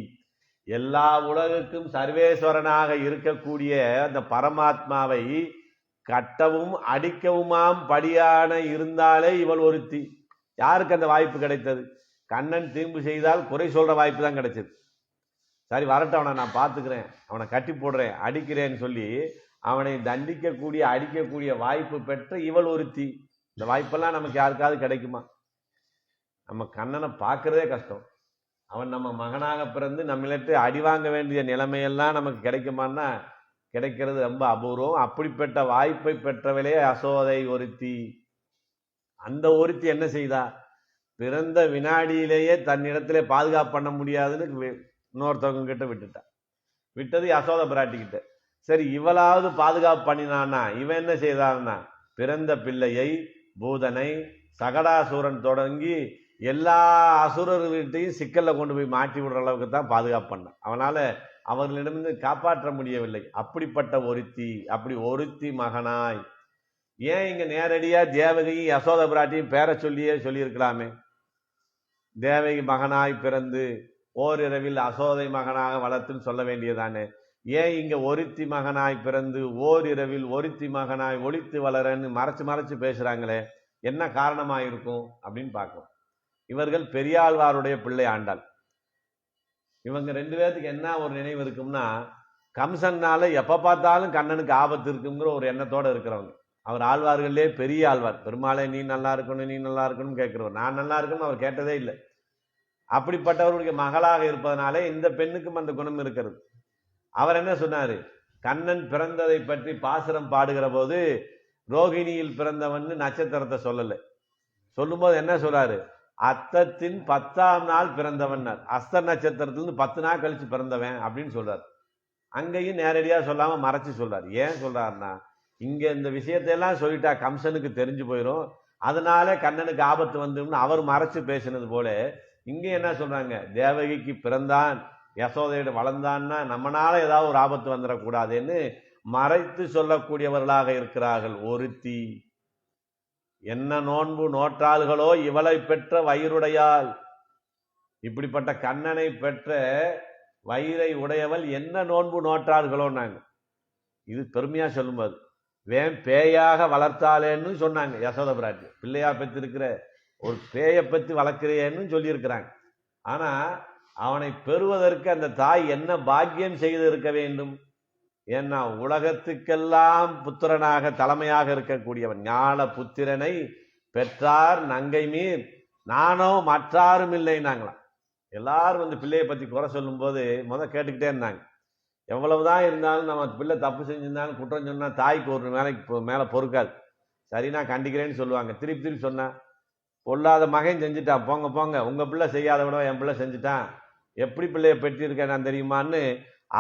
எல்லா உலகுக்கும் சர்வேஸ்வரனாக இருக்கக்கூடிய அந்த பரமாத்மாவை கட்டவும் அடிக்கவுமாம் படியான இருந்தாலே இவள் ஒருத்தி. யாருக்கு அந்த வாய்ப்பு கிடைத்தது? கண்ணன் தீம்பு செய்தால் குறை சொல்ற வாய்ப்பு தான் கிடைச்சது. சரி வரட்டும், அவனை நான் பார்த்துக்கிறேன், அவனை கட்டி போடுறேன், அடிக்கிறேன்னு சொல்லி அவனை தண்டிக்கக்கூடிய அடிக்கக்கூடிய வாய்ப்பு பெற்ற இவள் ஒருத்தி. இந்த வாய்ப்பெல்லாம் நமக்கு யாருக்காவது கிடைக்குமா? நம்ம கண்ணனை பார்க்கறதே கஷ்டம். அவன் நம்ம மகனாக பிறந்து நம்மளிட்டு அடி வாங்க வேண்டிய நிலைமையெல்லாம் நமக்கு கிடைக்குமான்னா கிடைக்கிறது ரொம்ப அபூர்வம். அப்படிப்பட்ட வாய்ப்பை பெற்றவளே யசோதை ஒருத்தி. அந்த ஒருத்தி என்ன செய்தா, பிறந்த வினாடியிலேயே தன்னிடத்திலே பாதுகாப்பு பண்ண முடியாதுன்னு இன்னொருத்தவங்க கிட்ட விட்டுட்டா. விட்டது யசோத பிராட்டி கிட்ட. சரி, இவளாவது பாதுகாப்பு பண்ணினான்னா இவன் என்ன செய்தான்னா, பிறந்த பிள்ளையை பூதனை சகடாசுரன் தொடங்கி எல்லா அசுரர்கள்ட்டையும் சிக்கல்ல கொண்டு போய் மாட்டி விடுற அளவுக்கு தான் பாதுகாப்பு பண்ணான். அவனால அவர்களிடமிருந்து காப்பாற்ற முடியவில்லை. அப்படிப்பட்ட ஒருத்தி. அப்படி ஒருத்தி மகனாய். ஏன் இங்க நேரடியா தேவகியும் யசோத பிராட்டியும் பேர சொல்லியே சொல்லியிருக்கலாமே. தேவகி மகனாய் பிறந்து ஓரிரவில் அசோதை மகனாக வளர்த்துன்னு சொல்ல வேண்டியதானே. ஏன் இங்க ஒருத்தி மகனாய் பிறந்து ஓரிரவில் ஒருத்தி மகனாய் ஒளித்து வளரன்னு மறைச்சு மறைச்சு பேசுறாங்களே, என்ன காரணமா இருக்கும் அப்படின்னு பார்க்கணும். இவர்கள் பெரியாழ்வாருடைய பிள்ளை ஆண்டாள். இவங்க ரெண்டு பேர்த்துக்கு என்ன ஒரு நினைவு இருக்கும்னா, கம்சன்னால எப்ப பார்த்தாலும் கண்ணனுக்கு ஆபத்து இருக்குங்கிற ஒரு எண்ணத்தோட இருக்கிறவங்க. அவர் ஆழ்வார்கள்லே பெரிய ஆழ்வார். பெருமாளே நீ நல்லா இருக்கணும், நீ நல்லா இருக்கணும் கேட்கிறவர். நான் நல்லா இருக்கணும் அவர் கேட்டதே இல்லை. அப்படிப்பட்டவர்களுடைய மகளாக இருப்பதனாலே இந்த பெண்ணுக்கும் அந்த குணம் இருக்கிறது. அவர் என்ன சொன்னாரு, கண்ணன் பிறந்ததை பற்றி பாசுரம் பாடுகிற போது ரோகிணியில் பிறந்தவன் நட்சத்திரத்தை சொல்லல. சொல்லும்போது என்ன சொல்றாரு, அத்தத்தின் 10ஆம் நாள் பிறந்தவன், அஸ்த நட்சத்திரத்திலிருந்து 10 நாள் கழிச்சு பிறந்தவன் அப்படின்னு சொல்றாரு. அங்கேயும் நேரடியா சொல்லாம மறைச்சு சொல்றாரு. ஏன் சொல்றாருன்னா, இங்க இந்த விஷயத்தையெல்லாம் சொல்லிட்டா கம்சனுக்கு தெரிஞ்சு போயிடும், அதனால கண்ணனுக்கு ஆபத்து வந்துன்னு அவர் மறைச்சு பேசினது போல இங்க என்ன சொல்றாங்க, தேவகிக்கு பிறந்தான் யசோதையோட வளர்ந்தான்னா நம்மனால ஏதாவது ஒரு ஆபத்து வந்துடக்கூடாதுன்னு மறைத்து சொல்லக்கூடியவர்களாக இருக்கிறார்கள். ஒருத்தி. என்ன நோன்பு நோற்றாள்களோ இவளை பெற்ற வயிறுடையாள். இப்படிப்பட்ட கண்ணனை பெற்ற வயிறை உடையவள் என்ன நோன்பு நோற்றாள்களோ நாங்க. இது பெருமையா சொல்லும்போது வேன் பேயாக வளர்த்தாளேன்னு சொன்னாங்க யசோத பிராட்டி. பிள்ளையா பெற்றிருக்கிற ஒரு பேயை பற்றி வளர்க்கிறேன்னு சொல்லியிருக்கிறாங்க. ஆனா அவனை பெறுவதற்கு அந்த தாய் என்ன பாக்கியம் செய்து இருக்க வேண்டும்? ஏன்னா உலகத்துக்கெல்லாம் புத்திரனாக தலைமையாக இருக்கக்கூடியவன். ஞான புத்திரனை பெற்றார் நங்கை மீர் நானோ மற்றாரும் இல்லைன்னாங்களாம். எல்லாரும் வந்து பிள்ளையை பத்தி குறை சொல்லும் போது கேட்டுக்கிட்டே இருந்தாங்க. எவ்வளவுதான் இருந்தாலும் நம்ம பிள்ளை தப்பு செஞ்சிருந்தாலும் குற்றம் சொன்னா தாய்க்கு ஒரு வேலைக்கு மேல பொறுக்காது. சரி நான் கண்டிக்கிறேன்னு சொல்லுவாங்க. திருப்பி திருப்பி சொன்னா பொல்லாத மகன் செஞ்சுட்டான், போங்க போங்க, உங்க பிள்ளை செய்யாத விட என் பிள்ளை செஞ்சுட்டான், எப்படி பிள்ளைய பெற்றிருக்கேன் நான் தெரியுமான்னு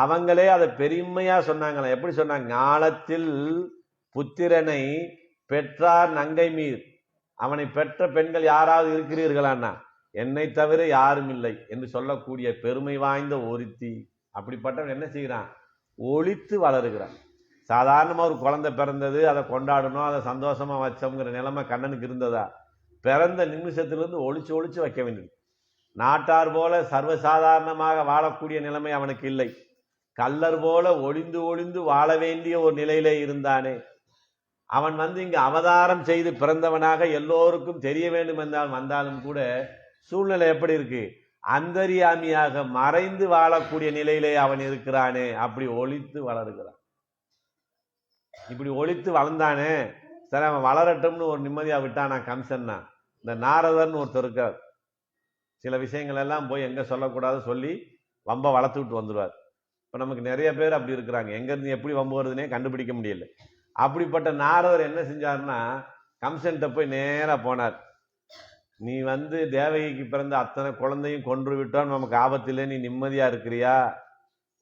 அவங்களே அதை பெருமையா சொன்னாங்களே. எப்படி சொன்னாங்க? ஞானத்தில் புத்திரனை பெற்றார் நங்கை மீர். அவனை பெற்ற பெண்கள் யாராவது இருக்கிறீர்களான்னா என்னை தவிர யாரும் இல்லை என்று சொல்லக்கூடிய பெருமை வாய்ந்த ஒருத்தி. அப்படிப்பட்டவன் என்ன செய்கிறான்? ஒளித்து வளருகிறான். சாதாரணமா ஒரு குழந்தை பிறந்தது, அதை கொண்டாடணும், அதை சந்தோஷமா வச்சோங்கிற நிலைமை கண்ணனுக்கு இருந்ததா? பிறந்த நிமிஷத்திலிருந்து ஒளிச்சு ஒளிச்சு வைக்க வேண்டியது. நாட்டார் போல சர்வசாதாரணமாக வாழக்கூடிய நிலைமை அவனுக்கு இல்லை. கல்லர் போல ஒளிந்து ஒளிந்து வாழ வேண்டிய ஒரு நிலையிலே இருந்தானே. அவன் வந்து இங்கு அவதாரம் செய்து பிறந்தவனாக எல்லோருக்கும் தெரிய வேண்டும் என்றால் வந்தாலும் கூட சூழ்நிலை எப்படி இருக்கு? அந்தரியாமியாக மறைந்து வாழக்கூடிய நிலையிலே அவன் இருக்கிறானே. அப்படி ஒளித்து வளருகிறான். இப்படி ஒளித்து வளர்ந்தானே, சரி அவன் வளரட்டும்னு ஒரு நிம்மதியா விட்டானா கம்சன்னா. இந்த நாரதர்னு ஒருத்தர் இருக்கார். சில விஷயங்கள் எல்லாம் போய் எங்க சொல்லக்கூடாது சொல்லி வம்ப வளர்த்து விட்டு வந்துடுவார். இப்ப நமக்கு நிறைய பேர் அப்படி இருக்கிறாங்க. எங்க இருந்து எப்படி வம்பு வருதுன்னே கண்டுபிடிக்க முடியல. அப்படிப்பட்ட நாரதர் என்ன செஞ்சாருன்னா, கம்சன்கிட்ட போய் நேரா போனார். நீ வந்து தேவகிக்கு பிறந்த அத்தனை குழந்தையும் கொன்று விட்டான், நமக்கு ஆபத்தில்லை, நீ நிம்மதியா இருக்கிறியா?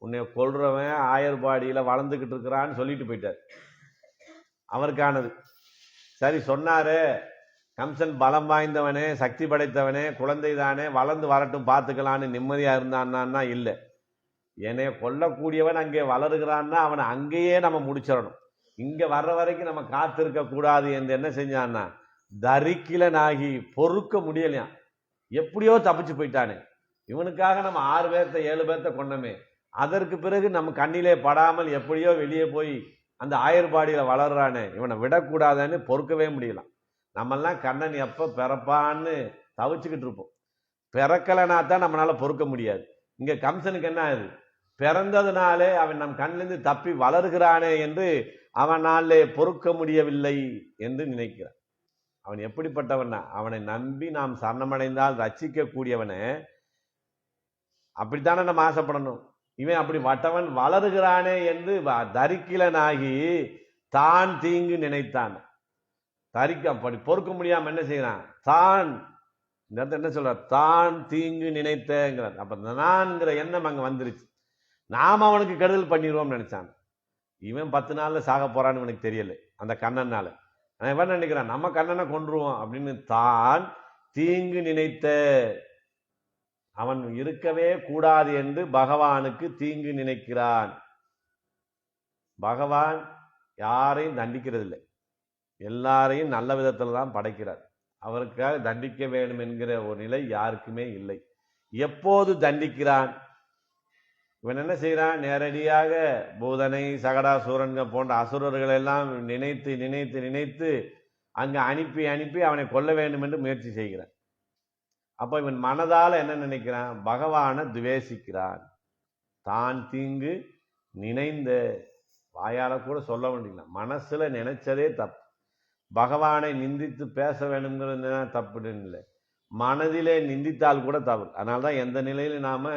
உன்னை கொல்றவன் ஆயர்பாடியில வளர்ந்துகிட்டு இருக்கிறான்னு சொல்லிட்டு போயிட்டார். அவருக்கானது சரி சொன்னாரு. கம்சன் பலம் வாய்ந்தவனே, சக்தி படைத்தவனே, குழந்தை தானே, வளர்ந்து வரட்டும் பார்த்துக்கலான்னு நிம்மதியா இருந்தான்னா இல்லை. என்னைய கொல்லக்கூடியவன் அங்கே வளருகிறான்னா அவனை அங்கேயே நம்ம முடிச்சிடணும். இங்க வர்ற வரைக்கும் நம்ம காத்திருக்க கூடாது என்று என்ன செஞ்சான்னா, தரிக்கிலனாகி பொறுக்க முடியலையாம். எப்படியோ தப்பிச்சு போயிட்டானே. இவனுக்காக நம்ம 6 பேர்த்த 7 பேர்த்த கொண்டமே. அதற்கு பிறகு நம்ம கண்ணிலே படாமல் எப்படியோ வெளியே போய் அந்த ஆயர்பாடியில வளர்றானே, இவனை விடக்கூடாதுன்னு பொறுக்கவே முடியலாம். நம்மெல்லாம் கண்ணன் எப்ப பிறப்பான்னு தவிச்சுக்கிட்டு இருப்போம். பிறக்கலைனா தான் நம்மளால பொறுக்க முடியாது. இங்க கம்சனுக்கு என்ன ஆகுது? பிறந்ததுனாலே அவன் நம் கண்ணிலிருந்து தப்பி வளர்கிறானே என்று அவனாலே பொறுக்க முடியவில்லை என்று நினைக்கிறான். அவன் எப்படிப்பட்டவனா? அவனை நம்பி நாம் சரணமடைந்தால் ரட்சிக்க கூடியவனை அப்படித்தானே நம்ம ஆசைப்படணும். இவன் அப்படி வட்டவன் வளருகிறானே என்று தரிக்கிலனாகி தான் தீங்கு நினைத்தான். தரிக்க அப்படி பொறுக்க முடியாம என்ன செய்யறான்? தான் இந்த இடத்துல என்ன சொல்ற? தான் தீங்கு நினைத்தங்கிறார். அப்ப நான்ங்கிற எண்ணம் அங்க வந்துருச்சு. நாம அவனுக்கு கெடுதல் பண்ணிடுவோம் நினைச்சான். இவன் 10 நாள்ல சாக போறான்னு இவனுக்கு தெரியல. அந்த கண்ணனால இவன் நினைக்கிறான் நம்ம கண்ணனை கொன்றுவோம் அப்படின்னு. தான் தீங்கு நினைத்த அவன் இருக்கவே கூடாது என்று பகவானுக்கு தீங்கு நினைக்கிறான். பகவான் யாரையும் தண்டிக்கிறது இல்லை, எல்லாரையும் நல்ல விதத்துல தான் படைக்கிறார். அவருக்காக தண்டிக்க வேண்டும் என்கிற ஒரு நிலை யாருக்குமே இல்லை. எப்போது தண்டிக்கிறான்? இவன் என்ன செய்யறான்? நேரடியாக பூதனை, சகடாசூரன்கள் போன்ற அசுரர்கள் எல்லாம் நினைத்து நினைத்து நினைத்து அங்க அனுப்பி அனுப்பி அவனை கொல்ல வேண்டும் என்று முயற்சி செய்கிறான். அப்ப இவன் மனதால என்ன நினைக்கிறான்? பகவானை துவேசிக்கிறான். தான் தீங்கு நினைந்த வாயால கூட சொல்ல வேண்டியது, மனசுல நினைச்சதே தப்பு. பகவானை நிந்தித்து பேச வேணுங்கிறது தப்புன்னு இல்லை, மனதிலே நிந்தித்தால் கூட தவறு. அதனால்தான் எந்த நிலையில நாம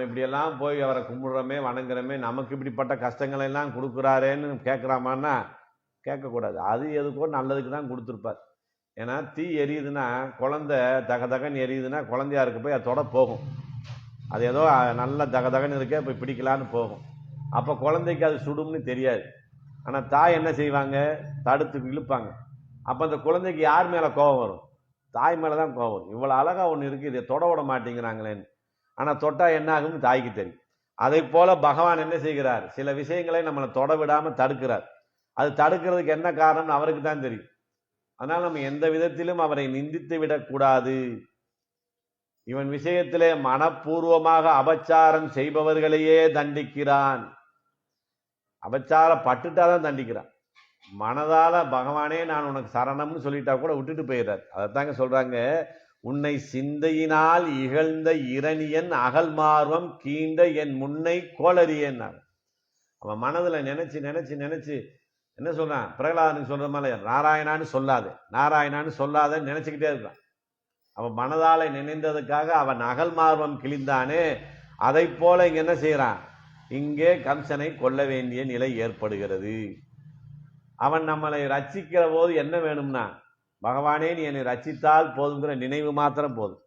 இப்படியெல்லாம் போய் அவரை கும்பிடுறோமே, வணங்குறோமே, நமக்கு இப்படிப்பட்ட கஷ்டங்களை எல்லாம் கொடுக்குறாரேன்னு கேட்கலாமான்னா கேட்கக்கூடாது. அது எதுக்கோ நல்லதுக்கு தான் கொடுத்துருப்பார். ஏன்னா தீ எரியுதுன்னா, குழந்தை தகதகன்னு எரியுதுன்னா குழந்தையாருக்கு போய் அதோட போகும். அது ஏதோ நல்ல தகதகன்னு இருக்கே போய் பிடிக்கலான்னு போகும். அப்போ குழந்தைக்கு அது சுடும்னு தெரியாது. ஆனால் தாய் என்ன செய்வாங்க? தடுத்து இழுப்பாங்க. அப்போ அந்த குழந்தைக்கு யார் மேலே கோபம் வரும்? தாய் மேலே தான் கோபம் வரும். இவ்வளோ அழகாக ஒன்று இருக்குது, இதை தொட விட மாட்டேங்கிறாங்களேன்னு. ஆனால் தொட்டா என்ன ஆகும்னு தாய்க்கு தெரியும். அதை போல பகவான் என்ன செய்கிறார்? சில விஷயங்களை நம்மளை தொட விடாமல் தடுக்கிறார். அது தடுக்கிறதுக்கு என்ன காரணம்னு அவருக்கு தான் தெரியும். அதனால் நம்ம எந்த விதத்திலும் அவரை நிந்தித்து விடக்கூடாது. இவன் விஷயத்திலே மனப்பூர்வமாக அபச்சாரம் செய்பவர்களையே தண்டிக்கிறான். அபச்சாரம் பட்டுட்டாதான் தண்டிக்கிறான். மனதால பகவானே நான் உனக்கு சரணம்னு சொல்லிட்டா கூட விட்டுட்டு போயிடுறார். அதைத்தாங்க சொல்றாங்க, உன்னை சிந்தையினால் இகழ்ந்த இரணியன் அகல் மார்வம் கீண்ட என் முன்னை கோளறியன். அவன் மனதுல நினைச்சு நினைச்சு நினைச்சு என்ன சொல்றான், பிரகலாதனுக்கு சொல்ற மாதிரி நாராயணான்னு சொல்லாது, நாராயணான்னு சொல்லாத நினைச்சுக்கிட்டே இருக்கான். அவன் மனதால நினைந்ததுக்காக அவன் அகல் மார்வம் கிழிந்தானே, அதை போல இங்க என்ன செய்யறான், இங்கே கம்சனை கொல்ல வேண்டிய நிலை ஏற்படுகிறது. அவன் நம்மளை ரட்சிக்கிற போது என்ன வேணும்னா, பகவானே நீ என்னை ரட்சித்தால் போதுங்கிற நினைவு மாத்திரம் போதும்.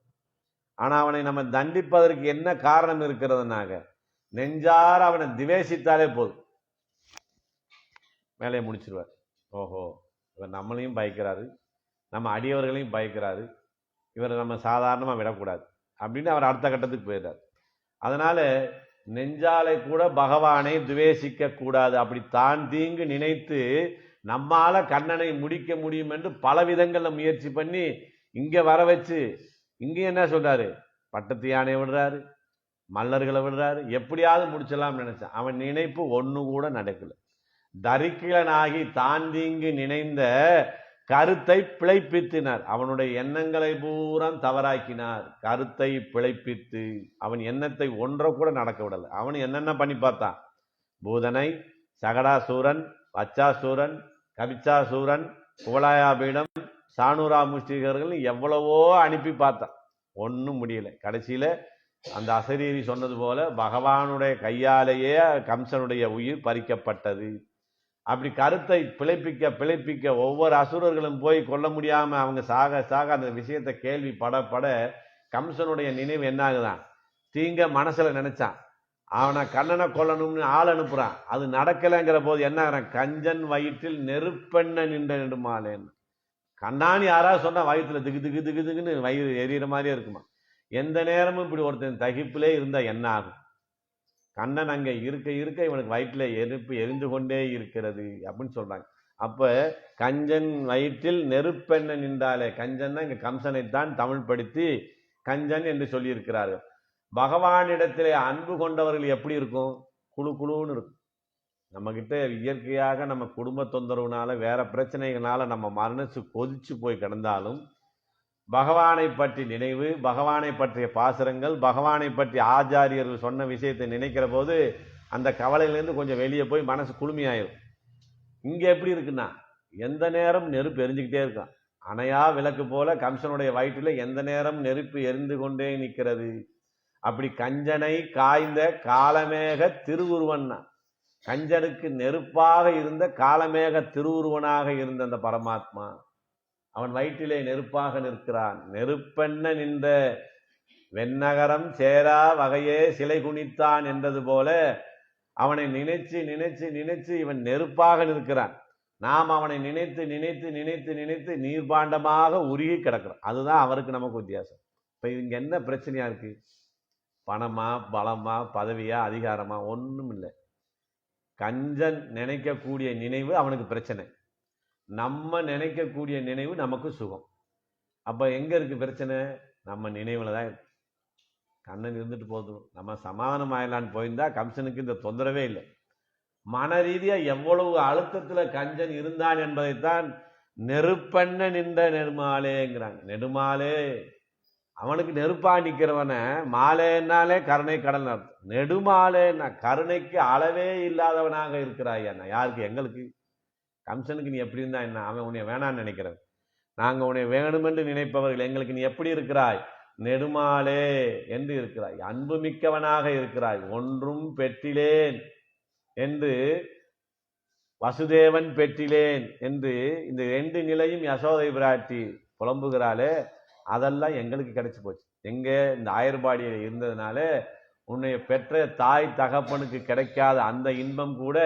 ஆனா அவனை நம்ம தண்டிப்பதற்கு என்ன காரணம் இருக்கிறதுனாக, நெஞ்சார அவனை திவேசித்தாலே போதும், வேலையை முடிச்சிருவார். ஓஹோ, இவர் நம்மளையும் பயக்கிறாரு, நம்ம அடியவர்களையும் பயக்கிறாரு, இவரை நம்ம சாதாரணமா விடக்கூடாது அப்படின்னு அவர் அடுத்த கட்டத்துக்கு போயிடுறார். அதனால நெஞ்சாலை கூட பகவானை துவேசிக்க கூடாது. அப்படி தான் தீங்கு நினைத்து நம்மால கண்ணனை முடிக்க முடியும் என்று பல விதங்கள்ல முயற்சி பண்ணி இங்க வர வச்சு, இங்க என்ன சொல்றாரு, பட்டத்து யானையை விடுறாரு, மல்லர்களை விடுறாரு, எப்படியாவது முடிச்சலாம் நினைச்சான். அவன் நினைப்பு ஒண்ணு கூட நடக்கல. தரிக்கிலனாகி தான் தீங்கு நினைந்த கருத்தை பிழைப்பித்தினார். அவனுடைய எண்ணங்களை பூரா தவறாக்கினார். கருத்தை பிழைப்பித்து அவன் எண்ணத்தை ஒன்றை கூட நடக்க விடல. அவன் என்னென்ன பண்ணி பார்த்தான், பூதனை, சகடாசூரன், வச்சாசூரன், கவிச்சாசூரன், குவலாயாபீடம், சானூரா முஷ்டிகர்கள் எவ்வளவோ அனுப்பி பார்த்தான், ஒன்றும் முடியல. கடைசியில அந்த அசரீரி சொன்னது போல பகவானுடைய கையாலேயே கம்சனுடைய உயிர் பறிக்கப்பட்டது. அப்படி கருத்தை பிழைப்பிக்க பிழைப்பிக்க ஒவ்வொரு அசுரர்களும் போய் கொல்ல முடியாம அவங்க சாக சாக அந்த விஷயத்தை கேள்வி பட கம்சனுடைய நினைவு என்ன ஆகுதான், தீங்க மனசுல நினைச்சான். அவனை கண்ணனை கொல்லணும்னு ஆள் அனுப்புறான். அது நடக்கலைங்கிற போது என்ன ஆகிறான், கஞ்சன் வயிற்றில் நெருப்பெண்ண நின்ற நெடுமாலேன்னு. கண்ணான்னு யாராவது சொன்னா வயிற்றுல திகு திகு திகு திகுன்னு வயிறு எரியிற மாதிரியே இருக்குமா. எந்த நேரமும் இப்படி ஒருத்தன் தகிப்பிலே இருந்தா என்ன ஆகும், கண்ணன் அங்க இருக்க இருக்க இவனுக்கு வயிற்றுல எரிப்பு எரிந்து கொண்டே இருக்கிறது அப்படின்னு சொல்றாங்க. அப்ப கஞ்சன் வயிற்றில் நெருப்பெண்ண நின்றாலே, கஞ்சன் இங்க கம்சனைத்தான் தமிழ் படுத்தி கஞ்சன் என்று சொல்லி இருக்கிறார்கள். பகவானிடத்திலே அன்பு கொண்டவர்கள் எப்படி இருக்கும், குழு குழுன்னு இருக்கும். நம்ம கிட்ட இயற்கையாக நம்ம குடும்ப தொந்தரவுனால வேற பிரச்சனைகளால நம்ம மனசு கொதிச்சு போய் கிடந்தாலும் பகவானை பற்றி நினைவு, பகவானை பற்றிய பாசுரங்கள், பகவானை பற்றி ஆச்சாரியர்கள் சொன்ன விஷயத்தை நினைக்கிற போது அந்த கவலையிலேருந்து கொஞ்சம் வெளியே போய் மனசு குளுமையாயிரும். இங்க எப்படி இருக்குன்னா, எந்த நேரம் நெருப்பு எரிஞ்சுக்கிட்டே இருக்கான். அணையா விளக்கு போல கம்சனுடைய வயிற்றுல எந்த நேரம் நெருப்பு எரிந்து கொண்டே நிற்கிறது. அப்படி கஞ்சனை காய்ந்த காலமேக திருவுருவன்னா, கஞ்சனுக்கு நெருப்பாக இருந்த காலமேக திருவுருவனாக இருந்த அந்த பரமாத்மா அவன் வயிற்றிலே நெருப்பாக நிற்கிறான். நெருப்பெண்ண நின்ற வெண்ணகரம் சேரா வகையே சிலை குனித்தான் என்றது போல அவனை நினைச்சு நினைச்சு நினைச்சு இவன் நெருப்பாக நிற்கிறான். நாம் அவனை நினைத்து நினைத்து நினைத்து நினைத்து நீர்பாண்டமாக உருகி கிடக்கிறோம். அதுதான் அவருக்கு நமக்கு வித்தியாசம். இப்ப இங்க என்ன பிரச்சனையா இருக்கு, பணமா பலமா பதவியா அதிகாரமா, ஒண்ணும் இல்லை. கஞ்சன் நினைக்கக்கூடிய நினைவு அவனுக்கு பிரச்சனை, நம்ம நினைக்கக்கூடிய நினைவு நமக்கு சுகம். அப்ப எங்க இருக்கு பிரச்சனை, நம்ம நினைவுல தான் இருக்கு. கண்ணன் இருந்துட்டு போதும், நம்ம சமாதானம் ஆயிடலான்னு போயிருந்தா கம்சனுக்கு இந்த தொந்தரவே இல்லை. மன ரீதியா எவ்வளவு அழுத்தத்துல கஞ்சன் இருந்தான் என்பதைத்தான் நெருப்பெண்ண நின்ற நெடுமாலேங்கிறாங்க. நெடுமாலே, அவனுக்கு நெருப்பா நிக்கிறவன மாலேன்னாலே கருணை கடல் அர்த்தம். நெடுமாலேன்னா கருணைக்கு அளவே இல்லாதவனாக இருக்கிறாய். என்ன யாருக்கு, எங்களுக்கு. கம்சனுக்கு நீ எப்படி இருந்தா என்ன, அவன் உன்னை வேணான்னு நினைக்கிறவன், நாங்க உன்னை வேணுமென்று நினைப்பவர்கள். எங்களுக்கு நீ எப்படி இருக்கிறாய், நெடுமாலே என்று இருக்கிறாய், அன்பு மிக்கவனாக இருக்கிறாய். ஒன்றும் பெற்றிலேன் என்று வசுதேவன் பெற்றிலேன் என்று இந்த 2 நிலையும் யசோதை பிராட்டி புலம்புகிறாளே, அதெல்லாம் எங்களுக்கு கிடைச்சு போச்சு. எங்க இந்த ஆயர்பாடியில் இருந்ததுனால உன்னை பெற்ற தாய் தகப்பனுக்கு கிடைக்காத அந்த இன்பம் கூட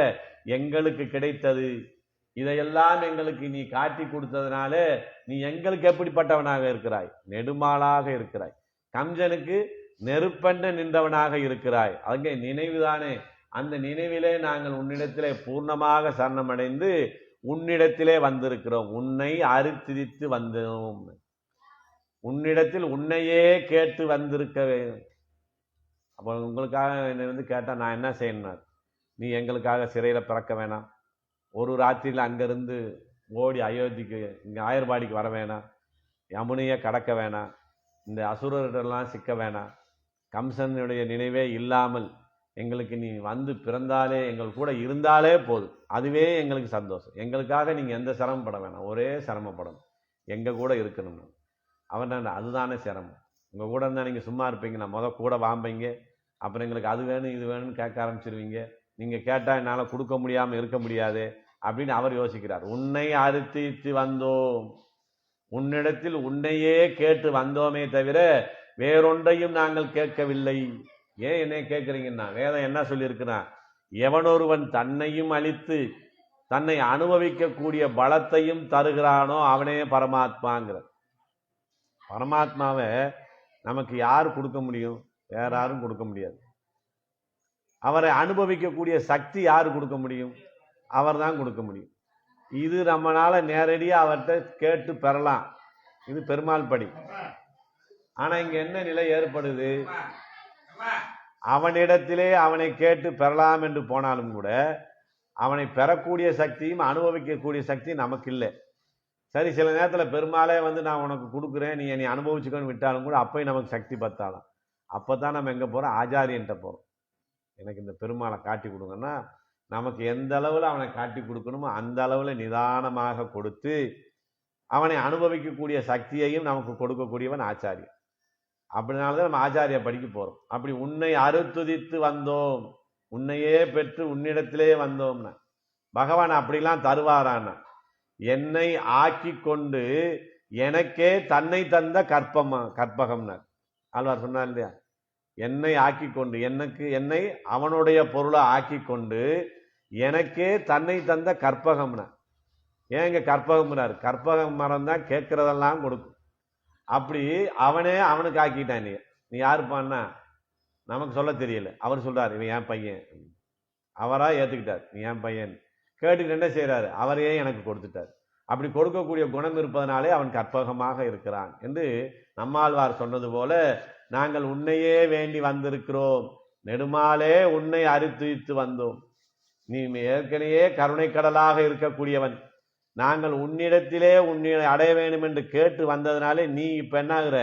எங்களுக்கு கிடைத்தது. இதையெல்லாம் எங்களுக்கு நீ காட்டி கொடுத்ததுனால நீ எங்களுக்கு எப்படிப்பட்டவனாக இருக்கிறாய், நெடுமாளாக இருக்கிறாய். கம்சனுக்கு நெருப்பெண்ண நின்றவனாக இருக்கிறாய். அங்கே நினைவுதானே, அந்த நினைவிலே நாங்கள் உன்னிடத்திலே பூர்ணமாக சரணமடைந்து உன்னிடத்திலே வந்திருக்கிறோம். உன்னை அறுத்திரித்து வந்தோம், உன்னிடத்தில் உன்னையே கேட்டு வந்திருக்க வேண்டும். அப்போ உங்களுக்காக என்னை கேட்டா நான் என்ன செய்யணும், நீ எங்களுக்காக சிறையில பிறக்க வேணாம், ஒரு ராத்திரியில் அங்கேருந்து ஓடி அயோத்திக்கு இங்கே ஆயர்பாடிக்கு வர வேணாம், யமுனையை கடக்க வேணாம், இந்த அசுரர்களெல்லாம் சிக்க வேணாம், கம்சனுடைய நினைவே இல்லாமல் எங்களுக்கு நீ வந்து பிறந்தாலே எங்கள் கூட இருந்தாலே போதும், அதுவே எங்களுக்கு சந்தோஷம், எங்களுக்காக நீங்கள் எந்த சிரமப்பட வேணாம், ஒரே சிரமப்படணும், எங்கள் கூட இருக்கணும்னு. அவன் அதுதானே சிரமம், உங்கள் கூட இருந்தால் நீங்கள் சும்மா இருப்பீங்க, நான் கூட வாம்பிங்க, அப்புறம் எங்களுக்கு அது வேணும் இது வேணும்னு கேட்க ஆரம்பிச்சிருவீங்க, நீங்கள் கேட்டால் என்னால் கொடுக்க முடியாமல் இருக்க முடியாது அப்படின்னு அவர் யோசிக்கிறார். உன்னை அறுத்திட்டு வந்தோம், உன்னிடத்தில் உன்னையே கேட்டு வந்தோமே தவிர வேறொன்றையும் நாங்கள் கேட்கவில்லை. ஏன் என்னை கேட்குறீங்கன்னா, வேதம் என்ன சொல்லியிருக்கிறான், எவனொருவன் தன்னையும் அழித்து தன்னை அனுபவிக்கக்கூடிய பலத்தையும் தருகிறானோ அவனே பரமாத்மாங்கிற. பரமாத்மாவை நமக்கு யார் கொடுக்க முடியும்? வேற யாரும் கொடுக்க முடியாது. அவரை அனுபவிக்கக்கூடிய சக்தி யார் கொடுக்க முடியும்? அவர் தான் கொடுக்க முடியும். இது நம்மளால நேரடியாக அவர்கிட்ட கேட்டு பெறலாம், இது பெருமாள் படி. ஆனா இங்க என்ன நிலை ஏற்படுது, அவனிடத்திலே அவனை கேட்டு பெறலாம் என்று போனாலும் கூட அவனை பெறக்கூடிய சக்தியும் அனுபவிக்கக்கூடிய சக்தியும் நமக்கு இல்லை. சரி, சில நேரத்தில் பெருமாளே வந்து நான் உனக்கு கொடுக்குறேன், நீ என்னை அனுபவிச்சுக்கன்னு விட்டாலும் கூட அப்பயும் நமக்கு சக்தி பத்தாலும். அப்போ தான் நம்ம எங்கே போகிறோம்? ஆச்சாரியன்ட்ட போகிறோம். எனக்கு இந்த பெருமாளை காட்டி கொடுங்கன்னா நமக்கு எந்த அளவில் அவனை காட்டி கொடுக்கணுமோ அந்த அளவில் நிதானமாக கொடுத்து அவனை அனுபவிக்கக்கூடிய சக்தியையும் நமக்கு கொடுக்கக்கூடியவன் ஆச்சாரியன். அப்படினால்தான் நம்ம ஆச்சாரிய படிக்க போகிறோம். அப்படி உன்னை அறுத்துதித்து வந்தோம், உன்னையே பெற்று உன்னிடத்திலே வந்தோம்னா பகவான் அப்படிலாம் தருவாரான்னா, என்னை ஆக்கி கொண்டு எனக்கே தன்னை தந்த கற்பகம்னார் ஆழ்வார் சொன்னார் இல்லையா. என்னை ஆக்கி கொண்டு, என்னை அவனுடைய பொருளை ஆக்கி கொண்டு எனக்கே தன்னை தந்த கற்பகம்னா. ஏன் இங்க கற்பகம்னார்? கற்பக மரம் தான் கேட்கறதெல்லாம் கொடுக்கும். அப்படி அவனே அவனுக்கு ஆக்கிட்டான். நீ யாருப்பான்னா நமக்கு சொல்ல தெரியல, அவர் சொல்றாரு இவன் என் பையன், அவரா ஏத்துக்கிட்டார், நீ என் பையன் கேட்டுக்கிட்டு என்ன செய்யறாரு, அவரையே எனக்கு கொடுத்துட்டார். அப்படி கொடுக்கக்கூடிய குணம் இருப்பதனாலே அவன் கற்பகமாக இருக்கிறான் என்று நம்மாழ்வார் சொன்னது போல நாங்கள் உன்னையே வேண்டி வந்திருக்கிறோம், நெடுமாலே உன்னை அறுத்துவித்து வந்தோம். நீ ஏற்கனவே கருணை கடலாக இருக்கக்கூடியவன், நாங்கள் உன்னிடத்திலே உன்னை அடைய வேண்டும் என்று கேட்டு வந்ததுனாலே நீ இப்ப என்னாகிற,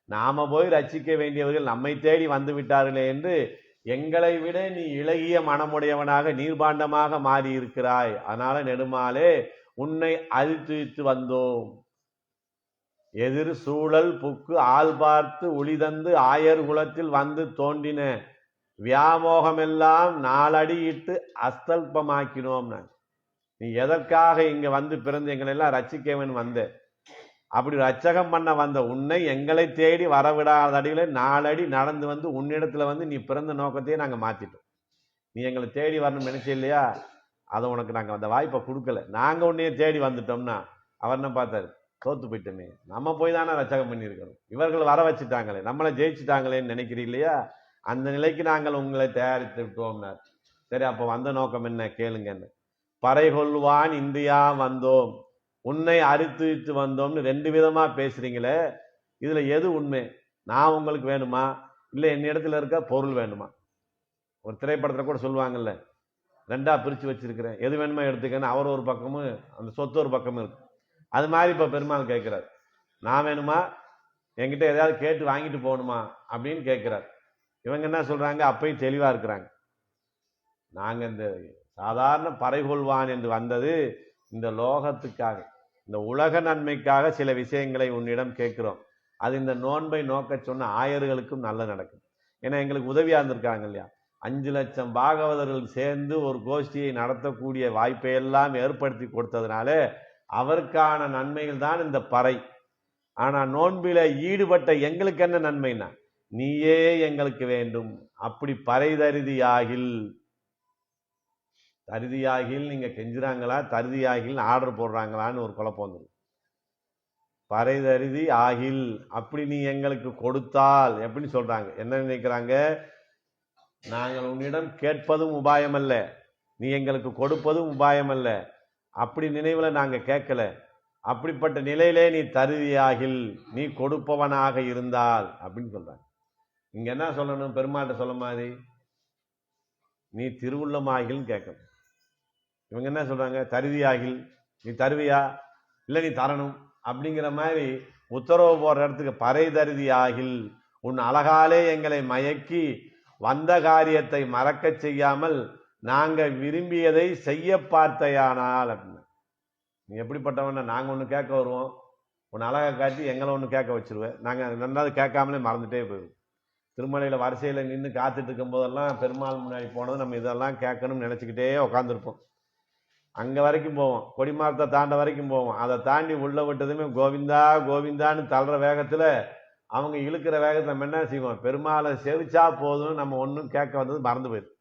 நாம போய் ரட்சிக்க வேண்டியவர்கள் நம்மை தேடி வந்து விட்டார்களே என்று எங்களை விட நீ இளகிய மனமுடையவனாக நீர்பாண்டமாக மாறி இருக்கிறாய். அதனால நெடுமாலே உன்னை அறுத்துவித்து வந்தோம். எதிர் சூழல் புக்கு ஆள் பார்த்து ஒளிதந்து ஆயர் குலத்தில் வந்து தோன்றின வியாமோகமெல்லாம் நாலடியிட்டு அஸ்தல்பமாக்கினோம். நீ எதற்காக இங்க வந்து பிறந்து எங்களை எல்லாம் ரட்சிக்கவன் வந்த, அப்படி ரட்சகம் பண்ண வந்த உன்னை எங்களை தேடி வரவிடாத அடியில 4 அடி நடந்து வந்து உன்னிடத்துல வந்து நீ பிறந்த நோக்கத்தையே நாங்க மாத்திட்டோம். நீ எங்களை தேடி வரணும் நினைச்ச இல்லையா, அதை உனக்கு நாங்க அந்த வாய்ப்பை கொடுக்கல, நாங்க உன்னைய தேடி வந்துட்டோம்னா அவர் என்ன பார்த்தாரு, தோத்து போயிட்டோமே, நம்ம போய் தானே ரட்சகம் பண்ணியிருக்கணும், இவர்கள் வர வச்சுட்டாங்களே, நம்மளை ஜெயிச்சுட்டாங்களேன்னு நினைக்கிறீ இல்லையா, அந்த நிலைக்கு நாங்கள் உங்களை தயாரித்து விட்டோம்னார். சரி, அப்போ வந்த நோக்கம் என்ன கேளுங்கன்னு. பறை கொள்வான் இந்தியா வந்தோம், உன்னை அறுத்துவிட்டு வந்தோம்னு 2 விதமா பேசுறீங்களே, இதுல எது உண்மை? நான் உங்களுக்கு வேணுமா, இல்லை என்னிடத்துல இருக்க பொருள் வேணுமா? ஒரு திரைப்படத்துல கூட சொல்லுவாங்கல்ல, 2ஆ பிரிச்சு வச்சிருக்கிறேன், எது வேணுமா எடுத்துக்கன்னு, அவர் ஒரு பக்கமும் அந்த சொத்து ஒரு பக்கமும் இருக்கு. அது மாதிரி இப்ப பெருமாள் கேட்கிறார், நான் வேணுமா, என்கிட்ட எதையாவது கேட்டு வாங்கிட்டு போகணுமா அப்படின்னு கேட்கிறார். இவங்க என்ன சொல்றாங்க, அப்பயும் தெளிவா இருக்கிறாங்க, நாங்க இந்த சாதாரண பறைகொள்வான் என்று வந்தது இந்த லோகத்துக்காக, இந்த உலக நன்மைக்காக சில விஷயங்களை உன்னிடம் கேட்கிறோம். அது இந்த நோன்பை நோக்க சொன்ன ஆயர்களுக்கும் நல்ல நடக்கும். ஏன்னா எங்களுக்கு உதவியா இருந்திருக்காங்க இல்லையா, 5 லட்சம் பாகவதர்கள் சேர்ந்து ஒரு கோஷ்டியை நடத்தக்கூடிய வாய்ப்பை எல்லாம் ஏற்படுத்தி கொடுத்ததுனால அவருக்கான நன்மைகள் தான் இந்த பறை. ஆனா நோன்பில ஈடுபட்ட எங்களுக்கு என்ன நன்மைனா, நீயே எங்களுக்கு வேண்டும், அப்படி பறை தருதியாகில், தருதியாகில் நீங்க கெஞ்சுறாங்களா, தருதியாகில் ஆர்டர் போடுறாங்களான்னு ஒரு குழப்பம் வந்துடும். பறை தருதி ஆகில், அப்படி நீ எங்களுக்கு கொடுத்தால் எப்படி சொல்றாங்க, என்ன நினைக்கிறாங்க, நாங்கள் உன்னிடம் கேட்பதும் உபாயம் அல்ல, நீ எங்களுக்கு கொடுப்பதும் உபாயம் அல்ல, அப்படி நினைவுல நாங்க கேட்கல, அப்படிப்பட்ட நிலையிலே நீ தருதியாகில், நீ கொடுப்பவனாக இருந்தால் அப்படின்னு சொல்றாங்க. இங்க என்ன சொல்லணும், பெருமாட்ட சொல்ல மாதிரி நீ திருவுள்ளமாகில்னு கேட்கணும். இவங்க என்ன சொல்றாங்க, தருவியாகில், நீ தருவியா, இல்லை நீ தரணும் அப்படிங்கிற மாதிரி உத்தரவு போடுற இடத்துக்கு பறை தருதியாகில், உன் அழகாலே எங்களை மயக்கி வந்த காரியத்தை மறக்க செய்யாமல் நாங்க விரும்பியதை செய்ய பார்த்தையானால் அப்படின்னு. நீ எப்படிப்பட்டவன, நாங்க ஒண்ணு கேட்க வருவோம், உன் அழகை காட்டி எங்களை ஒண்ணு கேட்க வச்சிருவேன், நாங்க ரெண்டாவது கேட்காமலே மறந்துட்டே போயிடுவோம். திருமலையில வரிசையில நின்று காத்துட்டு இருக்கும் போதெல்லாம் பெருமாள் முன்னாடி போனது நம்ம இதெல்லாம் கேட்கணும்னு நினைச்சுக்கிட்டே உட்காந்துருப்போம். அங்க வரைக்கும் போவோம், கொடிமரத்தை தாண்ட வரைக்கும் போவோம். அதை தாண்டி உள்ள விட்டதுமே கோவிந்தா கோவிந்தான்னு தள்ளுற வேகத்துல, அவங்க இழுக்கிற வேகத்துல நம்ம என்ன செய்வோம், பெருமாளை செவிச்சா போதும், நம்ம ஒன்றும் கேட்க வந்தது மறந்து போயிடும்.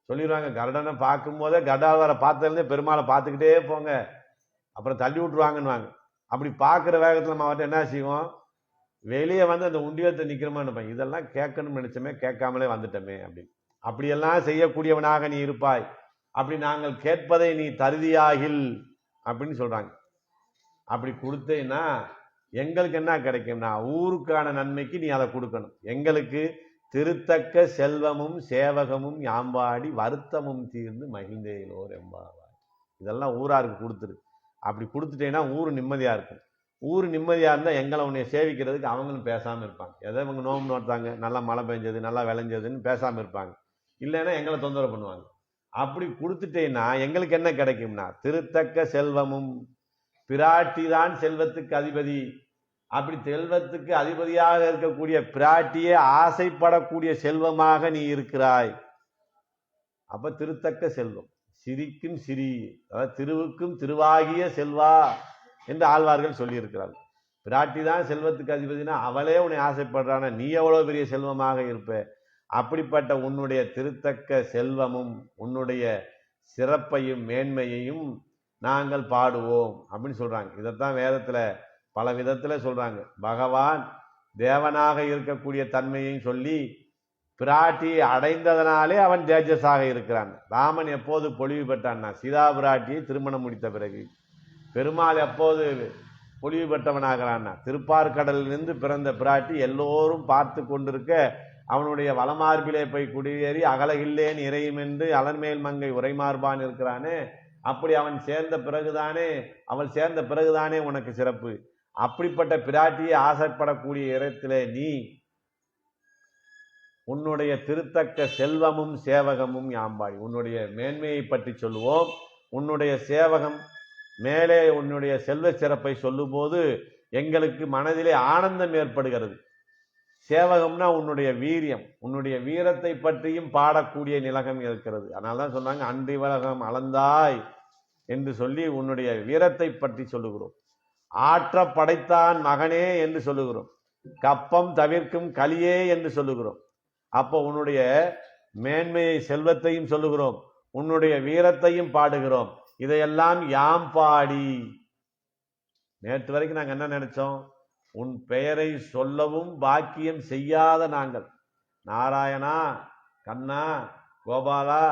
சொல்லிடுவாங்க, கருடனை பார்க்கும் போதே கடாதார பார்த்ததுலேருந்தே பெருமாளை பார்த்துக்கிட்டே போங்க, அப்புறம் தள்ளி விட்டுருவாங்கன்னு. அப்படி பார்க்குற வேகத்தில் நம்ம அவர்கிட்ட என்ன செய்வோம், வெளியே வந்து அந்த உண்டியத்தை நிற்கிறோமா நினைப்பேன், இதெல்லாம் கேட்கணும்னு நினைச்சோமே, கேட்காமலே வந்துட்டோமே அப்படின்னு. அப்படியெல்லாம் செய்யக்கூடியவனாக நீ இருப்பாய், அப்படி நாங்கள் கேட்பதை நீ தருதியாகில் அப்படின்னு சொல்றாங்க. அப்படி கொடுத்தேன்னா எங்களுக்கு என்ன கிடைக்கும்னா, ஊருக்கான நன்மைக்கு நீ அதை கொடுக்கணும். எங்களுக்கு திருத்தக்க செல்வமும் சேவகமும் யாம்பாடி வருத்தமும் தீர்ந்து மகிழ்ந்தேலோர் எம்பாவாய். இதெல்லாம் ஊராருக்கு கொடுத்துரு. அப்படி கொடுத்துட்டேன்னா ஊர் நிம்மதியா இருக்கும். ஊர் நிம்மதியா இருந்தா எங்களை உன்னை சேவிக்கிறதுக்கு அவங்களும் பேசாம இருப்பாங்க. எதை இவங்க நோம்பு நோட்டாங்க, நல்லா மழை பெஞ்சது நல்லா விளைஞ்சதுன்னு பேசாம இருப்பாங்க, இல்லைன்னா எங்களை தொந்தரவு பண்ணுவாங்க. அப்படி கொடுத்துட்டேன்னா எங்களுக்கு என்ன கிடைக்கும்னா, திருத்தக்க செல்வமும், பிராட்டி தான் செல்வத்துக்கு அதிபதி. அப்படி செல்வத்துக்கு அதிபதியாக இருக்கக்கூடிய பிராட்டியே ஆசைப்படக்கூடிய செல்வமாக நீ இருக்கிறாய். அப்ப திருத்தக்க செல்வம், சிரிக்கும் சிரி, அதாவது திருவுக்கும் திருவாகிய செல்வா என்று ஆழ்வார்கள் சொல்லி இருக்கிறார்கள். பிராட்டி தான் செல்வத்துக்கு அதிபதினா அவளே உன்னை ஆசைப்படுறான, நீ எவ்வளவு பெரிய செல்வமாக இருப்ப. அப்படிப்பட்ட உன்னுடைய திருத்தக்க செல்வமும் உன்னுடைய சிறப்பையும் மேன்மையையும் நாங்கள் பாடுவோம் அப்படின்னு சொல்றாங்க. இதைத்தான் வேதத்துல பல விதத்துல சொல்றாங்க. பகவான் தேவனாக இருக்கக்கூடிய தன்மையையும் சொல்லி, பிராட்டியை அடைந்ததனாலே அவன் தேஜஸாக இருக்கிறான். ராமன் எப்போது பொலிவு பெற்றான்னா, சீதா பிராட்டியை திருமணம் முடித்த பிறகு. பெருமாள் எப்போது பொலிவு பெற்றவனாகிறான்னா, திருப்பார்கடலிலிருந்து பிறந்த பிராட்டி எல்லோரும் பார்த்து கொண்டிருக்க அவனுடைய வளமார்பிலே போய் குடியேறி அகலகில்லேன் இறையும் என்று அலன்மேல் மங்கை உரைமார்பான் இருக்கிறானே, அப்படி அவன் சேர்ந்த பிறகுதானே, அவள் சேர்ந்த பிறகுதானே உனக்கு சிறப்பு. அப்படிப்பட்ட பிராட்டியை ஆசைப்படக்கூடிய இடத்திலே நீ உன்னுடைய திருத்தக்க செல்வமும் சேவகமும் யாம்பாய். உன்னுடைய மேன்மையை பற்றி சொல்லுவோம். உன்னுடைய சேவகம் மேலே உன்னுடைய செல்வ சிறப்பை சொல்லும் போது எங்களுக்கு மனதிலே ஆனந்தம் ஏற்படுகிறது. சேவகம்னா உன்னுடைய வீரியம், உன்னுடைய வீரத்தை பற்றியும் பாடக்கூடிய நிலகம் இருக்கிறது. அதனால்தான் சொன்னாங்க, அன்றி வலகம் அளந்தாய் என்று சொல்லி உன்னுடைய வீரத்தை பற்றி சொல்லுகிறோம். ஆற்ற படைத்தான் மகனே என்று சொல்லுகிறோம். கப்பம் தவிர்க்கும் கலியே என்று சொல்லுகிறோம். அப்போ உன்னுடைய மேன்மையை செல்வத்தையும் சொல்லுகிறோம், உன்னுடைய வீரத்தையும் பாடுகிறோம். இதையெல்லாம் யாம் பாடி, நேற்று வரைக்கும் நாங்கள் என்ன நினைச்சோம், உன் பெயரை சொல்லவும் பாக்கியம் செய்யாத நாங்கள், நாராயணா, கண்ணா, கோபாலா,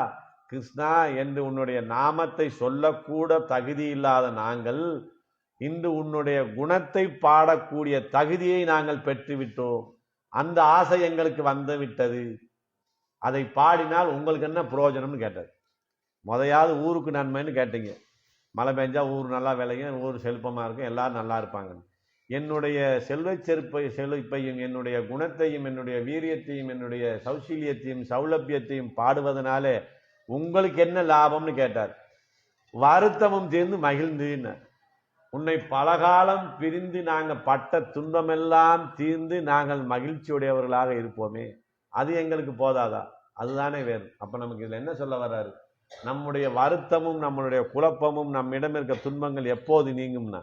கிருஷ்ணா என்று உன்னுடைய நாமத்தை சொல்லக்கூட தகுதி இல்லாத நாங்கள் இன்று உன்னுடைய குணத்தை பாடக்கூடிய தகுதியை நாங்கள் பெற்றுவிட்டோம். அந்த ஆசை எங்களுக்கு வந்து விட்டது. அதை பாடினால் உங்களுக்கு என்ன பிரயோஜனம்னு கேட்டது. முதையாவது ஊருக்கு நன்மைன்னு கேட்டீங்க. மழை பெஞ்சா ஊர் நல்லா விளையும், ஊர் செழிப்பமா இருக்கும், எல்லாரும் நல்லா இருப்பாங்க. என்னுடைய செழிப்பையும் என்னுடைய குணத்தையும் என்னுடைய வீரியத்தையும் என்னுடைய சௌசீல்யத்தையும் சௌலபியத்தையும் பாடுவதனாலே உங்களுக்கு என்ன லாபம்னு கேட்டார். வருத்தமும் தீர்ந்து மகிழ்ந்து, உன்னை பலகாலம் பிரிந்து நாங்கள் பட்ட துன்பமெல்லாம் தீர்ந்து நாங்கள் மகிழ்ச்சியுடையவர்களாக இருப்போமே, அது எங்களுக்கு போதாதா? அதுதானே வேணும். அப்ப நமக்கு இதுல என்ன சொல்ல வர்றாரு, நம்முடைய வருத்தமும் நம்மளுடைய குழப்பமும் நம்மிடம் இருக்க துன்பங்கள் எப்போது நீங்கும்னா,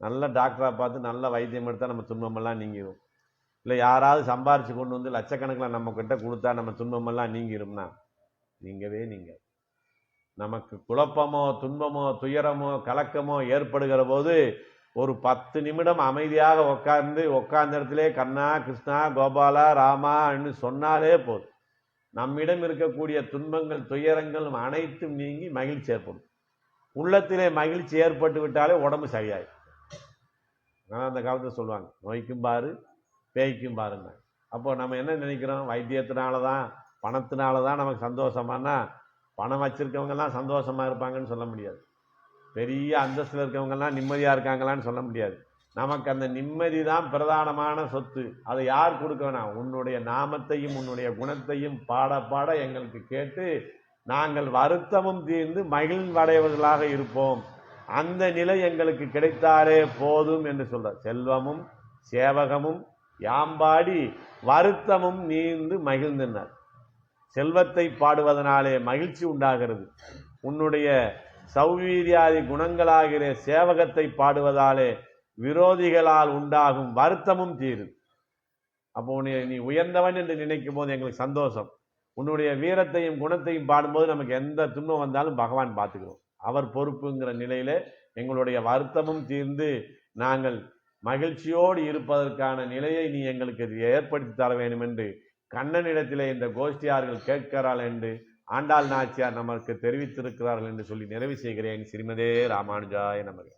நல்ல டாக்டரா பார்த்து நல்ல வைத்தியம் எடுத்தா நம்ம துன்பமெல்லாம் நீங்கிடும். இல்லை யாராவது சம்பாரிச்சு கொண்டு வந்து லட்சக்கணக்கில் நம்ம கிட்ட கொடுத்தா நம்ம துன்பமெல்லாம் நீங்கிரும்னா நீங்கவே நீங்க. நமக்கு குழப்பமோ துன்பமோ துயரமோ கலக்கமோ ஏற்படுகிற போது ஒரு 10 நிமிடம் அமைதியாக உட்கார்ந்த இடத்திலே கண்ணா, கிருஷ்ணா, கோபாலா, ராமா என்று சொன்னாலே போதும், நம்மிடம் இருக்கக்கூடிய துன்பங்கள் துயரங்கள் அனைத்தும் நீங்கி மகிழ்ச்சி ஏற்படும். உள்ளத்திலே மகிழ்ச்சி ஏற்பட்டு விட்டாலே உடம்பு சரியாய். அந்த காலத்தில் சொல்லுவாங்க, நோய்க்கும் பாரு பேய்க்கும் பாருங்க. அப்போ நம்ம என்ன நினைக்கிறோம், வைத்தியத்தினாலதான் பணத்தினாலதான் நமக்கு சந்தோஷமானா பணம் வச்சிருக்கவங்கெல்லாம் சந்தோஷமா இருப்பாங்கன்னு சொல்ல முடியாது. பெரிய அந்தஸ்தில் இருக்கவங்கெல்லாம் நிம்மதியா இருக்காங்களான்னு சொல்ல முடியாது. நமக்கு அந்த நிம்மதி தான் பிரதானமான சொத்து. அதை யார் கொடுக்க வேணாம்? உன்னுடைய நாமத்தையும் உன்னுடைய குணத்தையும் பாட பாட எங்களுக்கு கேட்டு நாங்கள் வருத்தமும் தீர்ந்து மகிழ்வடைவர்களாக இருப்போம். அந்த நிலை எங்களுக்கு கிடைத்தாலே போதும் என்று சொல்றார். செல்வமும் சேவகமும் யாம்பாடி வருத்தமும் நீந்து மகிழ்ந்தனர். செல்வத்தை பாடுவதனாலே மகிழ்ச்சி உண்டாகிறது. உன்னுடைய சௌவீரியாதி குணங்களாகிற சேவகத்தை பாடுவதாலே விரோதிகளால் உண்டாகும் வருத்தமும் தீருது. அப்போ நீ உயர்ந்தவன் என்று நினைக்கும் போது எங்களுக்கு சந்தோஷம். உன்னுடைய வீரத்தையும் குணத்தையும் பாடும்போது நமக்கு எந்த துன்பம் வந்தாலும் பகவான் பார்த்துக்கிறோம். அவர் பொறுப்புங்கிற நிலையில எங்களுடைய வருத்தமும் தீர்ந்து நாங்கள் மகிழ்ச்சியோடு இருப்பதற்கான நிலையை நீ எங்களுக்கு ஏற்படுத்தி தர வேண்டும் என்று கண்ணனிடத்திலே இந்த கோஷ்டியார்கள் கேட்கிறார்கள் என்று ஆண்டாள் நாச்சியார் நமக்கு தெரிவித்திருக்கிறார்கள் என்று சொல்லி நிறைவு செய்கிறேன். ஸ்ரீமதே ராமானுஜாய நமக.